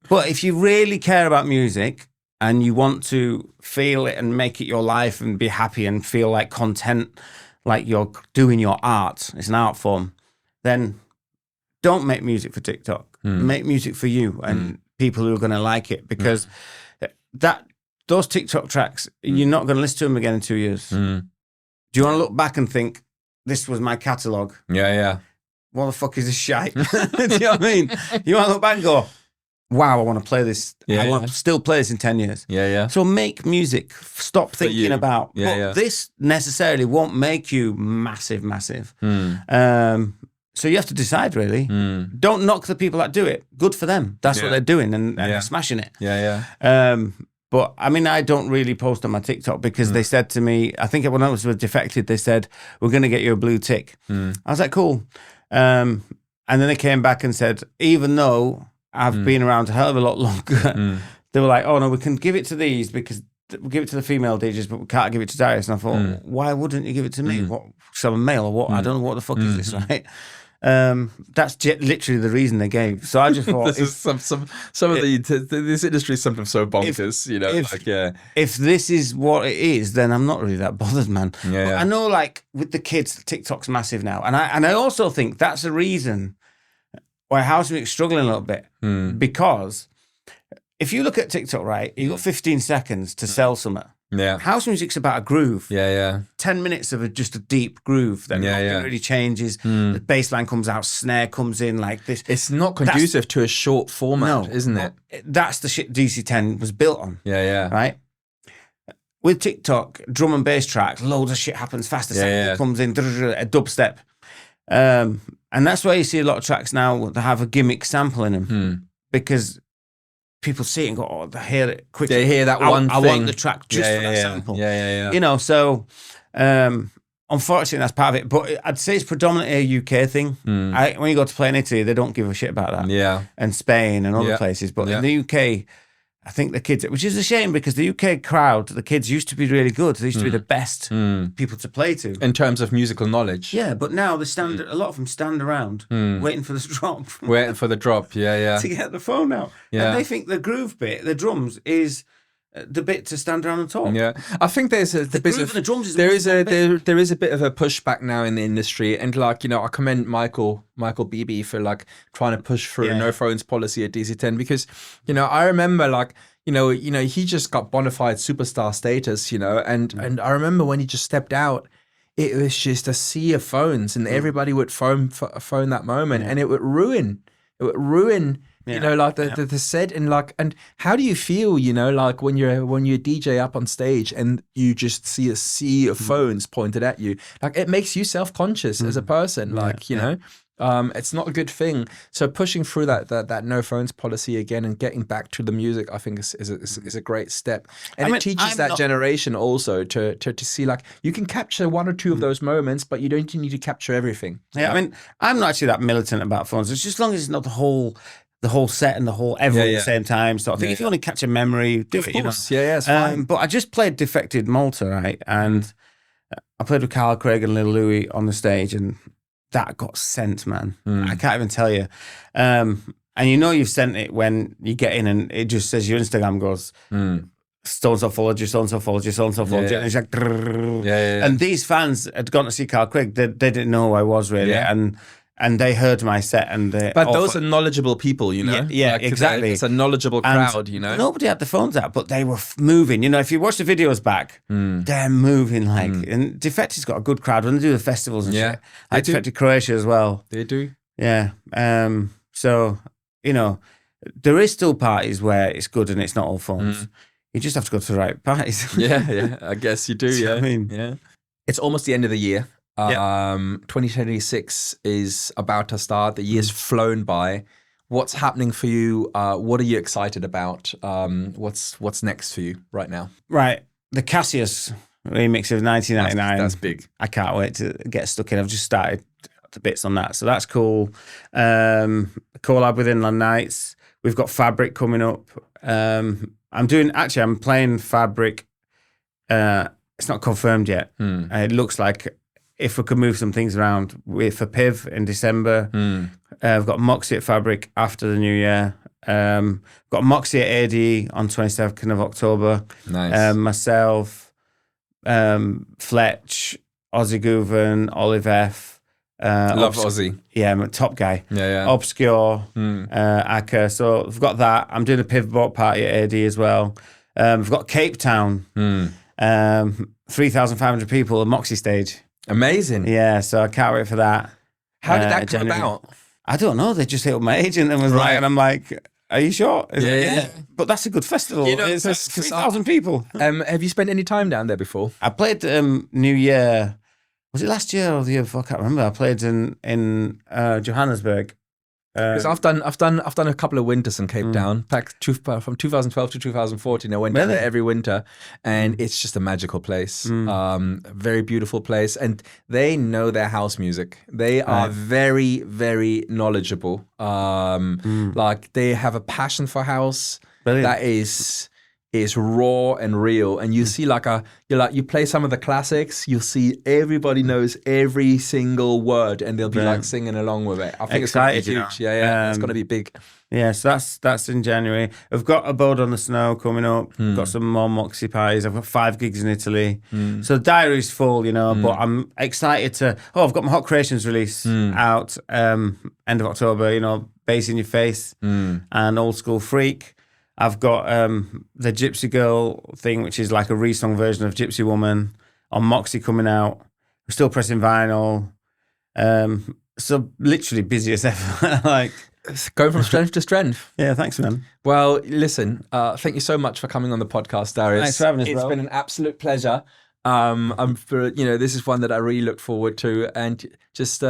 But if you really care about music and you want to feel it and make it your life and be happy and feel like content, like you're doing your art, it's an art form, then don't make music for TikTok. Make music for you and people who are going to like it, because those TikTok tracks, you're not going to listen to them again in 2 years. Do you want to look back and think, this was my catalogue? Yeah. What the fuck is this shite? Do you know what I mean? You want to look back and go, wow, I want to play this. I want to still play this in 10 years. Yeah. So make music. Stop thinking about, this necessarily won't make you massive. So you have to decide, really. Don't knock the people that do it. Good for them. That's what they're doing and they're smashing it. But I mean, I don't really post on my TikTok because they said to me, I think when I was with Defected, they said, we're going to get you a blue tick. I was like, cool. And then they came back and said, even though I've been around a hell of a lot longer, they were like, oh no, we can give it to these because we'll give it to the female DJs, but we can't give it to Darius. And I thought, why wouldn't you give it to me? What? So I'm a male or what? I don't know what the fuck is this, right? That's literally the reason they gave. So I just thought, this industry is sometimes so bonkers, If this is what it is, then I'm not really that bothered, man. But I know, like with the kids, TikTok's massive now, and I also think that's a reason why house music's struggling a little bit, because if you look at TikTok, right, you got 15 seconds to sell something. Yeah, house music's about a groove. 10 minutes of just a deep groove that really changes. The bass line comes out, snare comes in like this. It's not conducive to a short format, isn't it? That's the shit DC-10 was built on. Right. With TikTok, drum and bass tracks, loads of shit happens faster. It comes in a dubstep, and that's why you see a lot of tracks now that have a gimmick sample in them because people see it and go, oh, they hear it quickly. They hear that one thing. I want the track just for that sample. So unfortunately that's part of it. But I'd say it's predominantly a UK thing. When you go to play in Italy, they don't give a shit about that. And Spain and other places. But in the UK, I think the kids, which is a shame because the UK crowd, the kids used to be really good. They used to be the best people to play to. In terms of musical knowledge. Yeah, but now they stand, a lot of them stand around waiting for the drop. Waiting for the drop, to get the phone out. And they think the groove bit, the drums, is the bit to stand around and talk. I think there's there is a bit of a pushback now in the industry, and I commend Michael Beebe for trying to push through a no phones policy at DC-10 because I remember he just got bona fide superstar status, and I remember when he just stepped out it was just a sea of phones, and everybody would phone that moment, and it would ruin. You know, like the set, and how do you feel, you know, like when you're DJ up on stage and you just see a sea of phones pointed at you, like it makes you self-conscious as a person, like, you know, it's not a good thing. So pushing through that no phones policy again and getting back to the music, I think is a great step. And it teaches that generation also to see like you can capture one or two of those moments, but you don't need to capture everything. Yeah, I mean, I'm not actually that militant about phones. It's just as long as it's not the whole set and the whole everyone at the same time sort of thing. If you want to catch a memory, do it. You know? Yeah, it's fine. But I just played Defected Malta, right? And I played with Carl Craig and Lil Louis on the stage, and that got sent, man. I can't even tell you. And you know you've sent it when you get in and it just says your Instagram goes, so-and-so followed you, so-and-so followed you, so-and-so followed you. And it's like, and these fans had gone to see Carl Craig. They didn't know who I was really. And they heard my set, but those are knowledgeable people, you know. Yeah, like, exactly. It's a knowledgeable crowd, you know. Nobody had the phones out, but they were moving. You know, if you watch the videos back, they're moving like. And Defected's got a good crowd when they do the festivals and shit. Like Defected Croatia as well. They do. Yeah. So you know, there is still parties where it's good and it's not all phones. You just have to go to the right parties. Yeah. I guess you do. Yeah. I mean, yeah. It's almost the end of the year. 2026 is about to start. The year's flown by. What's happening for you? What are you excited about? What's next for you right now? Right, the Cassius remix of 1999. That's big. I can't wait to get stuck in. I've just started the bits on that, so that's cool. Collab with Inland Nights. We've got Fabric coming up. I'm playing Fabric. It's not confirmed yet. It looks like if we could move some things around for PIV in December. I've got Moxy at Fabric after the new year. Got Moxy at AD on 22nd of October. Nice. Myself, Fletch, Ozzy Guven, Olive F. Love Ozzy. Yeah, I'm a top guy. Yeah. Obscure, Aka. So I've got that. I'm doing a PIV boat party at AD as well. We've got Cape Town. 3,500 people at Moxy stage. Amazing. Yeah, so I can't wait for that. How did that come about? I don't know. They just hit up my agent and was like, and I'm like, are you sure? Yeah. But that's a good festival. You know, it's 3,000 people. Have you spent any time down there before? I played New Year. Was it last year or the year before? I can't remember. I played in Johannesburg. Because I've done a couple of winters in Cape Town, from 2012 to 2014. I went there every winter, and it's just a magical place. Very beautiful place, and they know their house music. They are very, very knowledgeable. Like they have a passion for house. Brilliant. That is raw and real, and you see you play some of the classics, you'll see everybody knows every single word and they'll be like singing along with it. I think excited, it's going to be huge. Yeah, it's going to be big. Yeah, so that's in January. I've got Abode on the Snow coming up. Got some more Moxy parties. I've got 5 gigs in Italy. So diary's full, you know, but I'm excited to... I've got my Hot Creations release out end of October, you know, Bass in Your Face and Old School Freak. I've got the Gypsy Girl thing, which is like a re-sung version of Gypsy Woman on Moxy coming out. We're still pressing vinyl. So literally busy as ever. Like going from strength to strength. Yeah, thanks, man. Well, listen, thank you so much for coming on the podcast, Darius. Thanks for having us, It's bro. been an absolute pleasure. This is one that I really look forward to, and just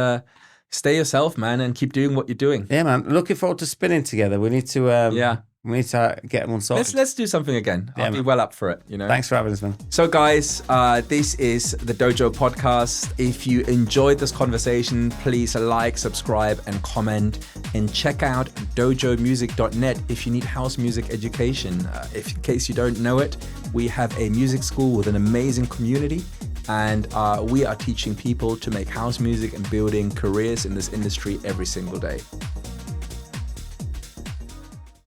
stay yourself, man, and keep doing what you're doing. Yeah, man. Looking forward to spinning together. We need to we need to get one sorted. Let's do something again. I'll be well up for it, you know. Thanks for having us, man. So guys, this is the Dojo Podcast. If you enjoyed this conversation, please like, subscribe, and comment. And check out dojomusic.net if you need house music education. If in case you don't know it, we have a music school with an amazing community. And we are teaching people to make house music and building careers in this industry every single day.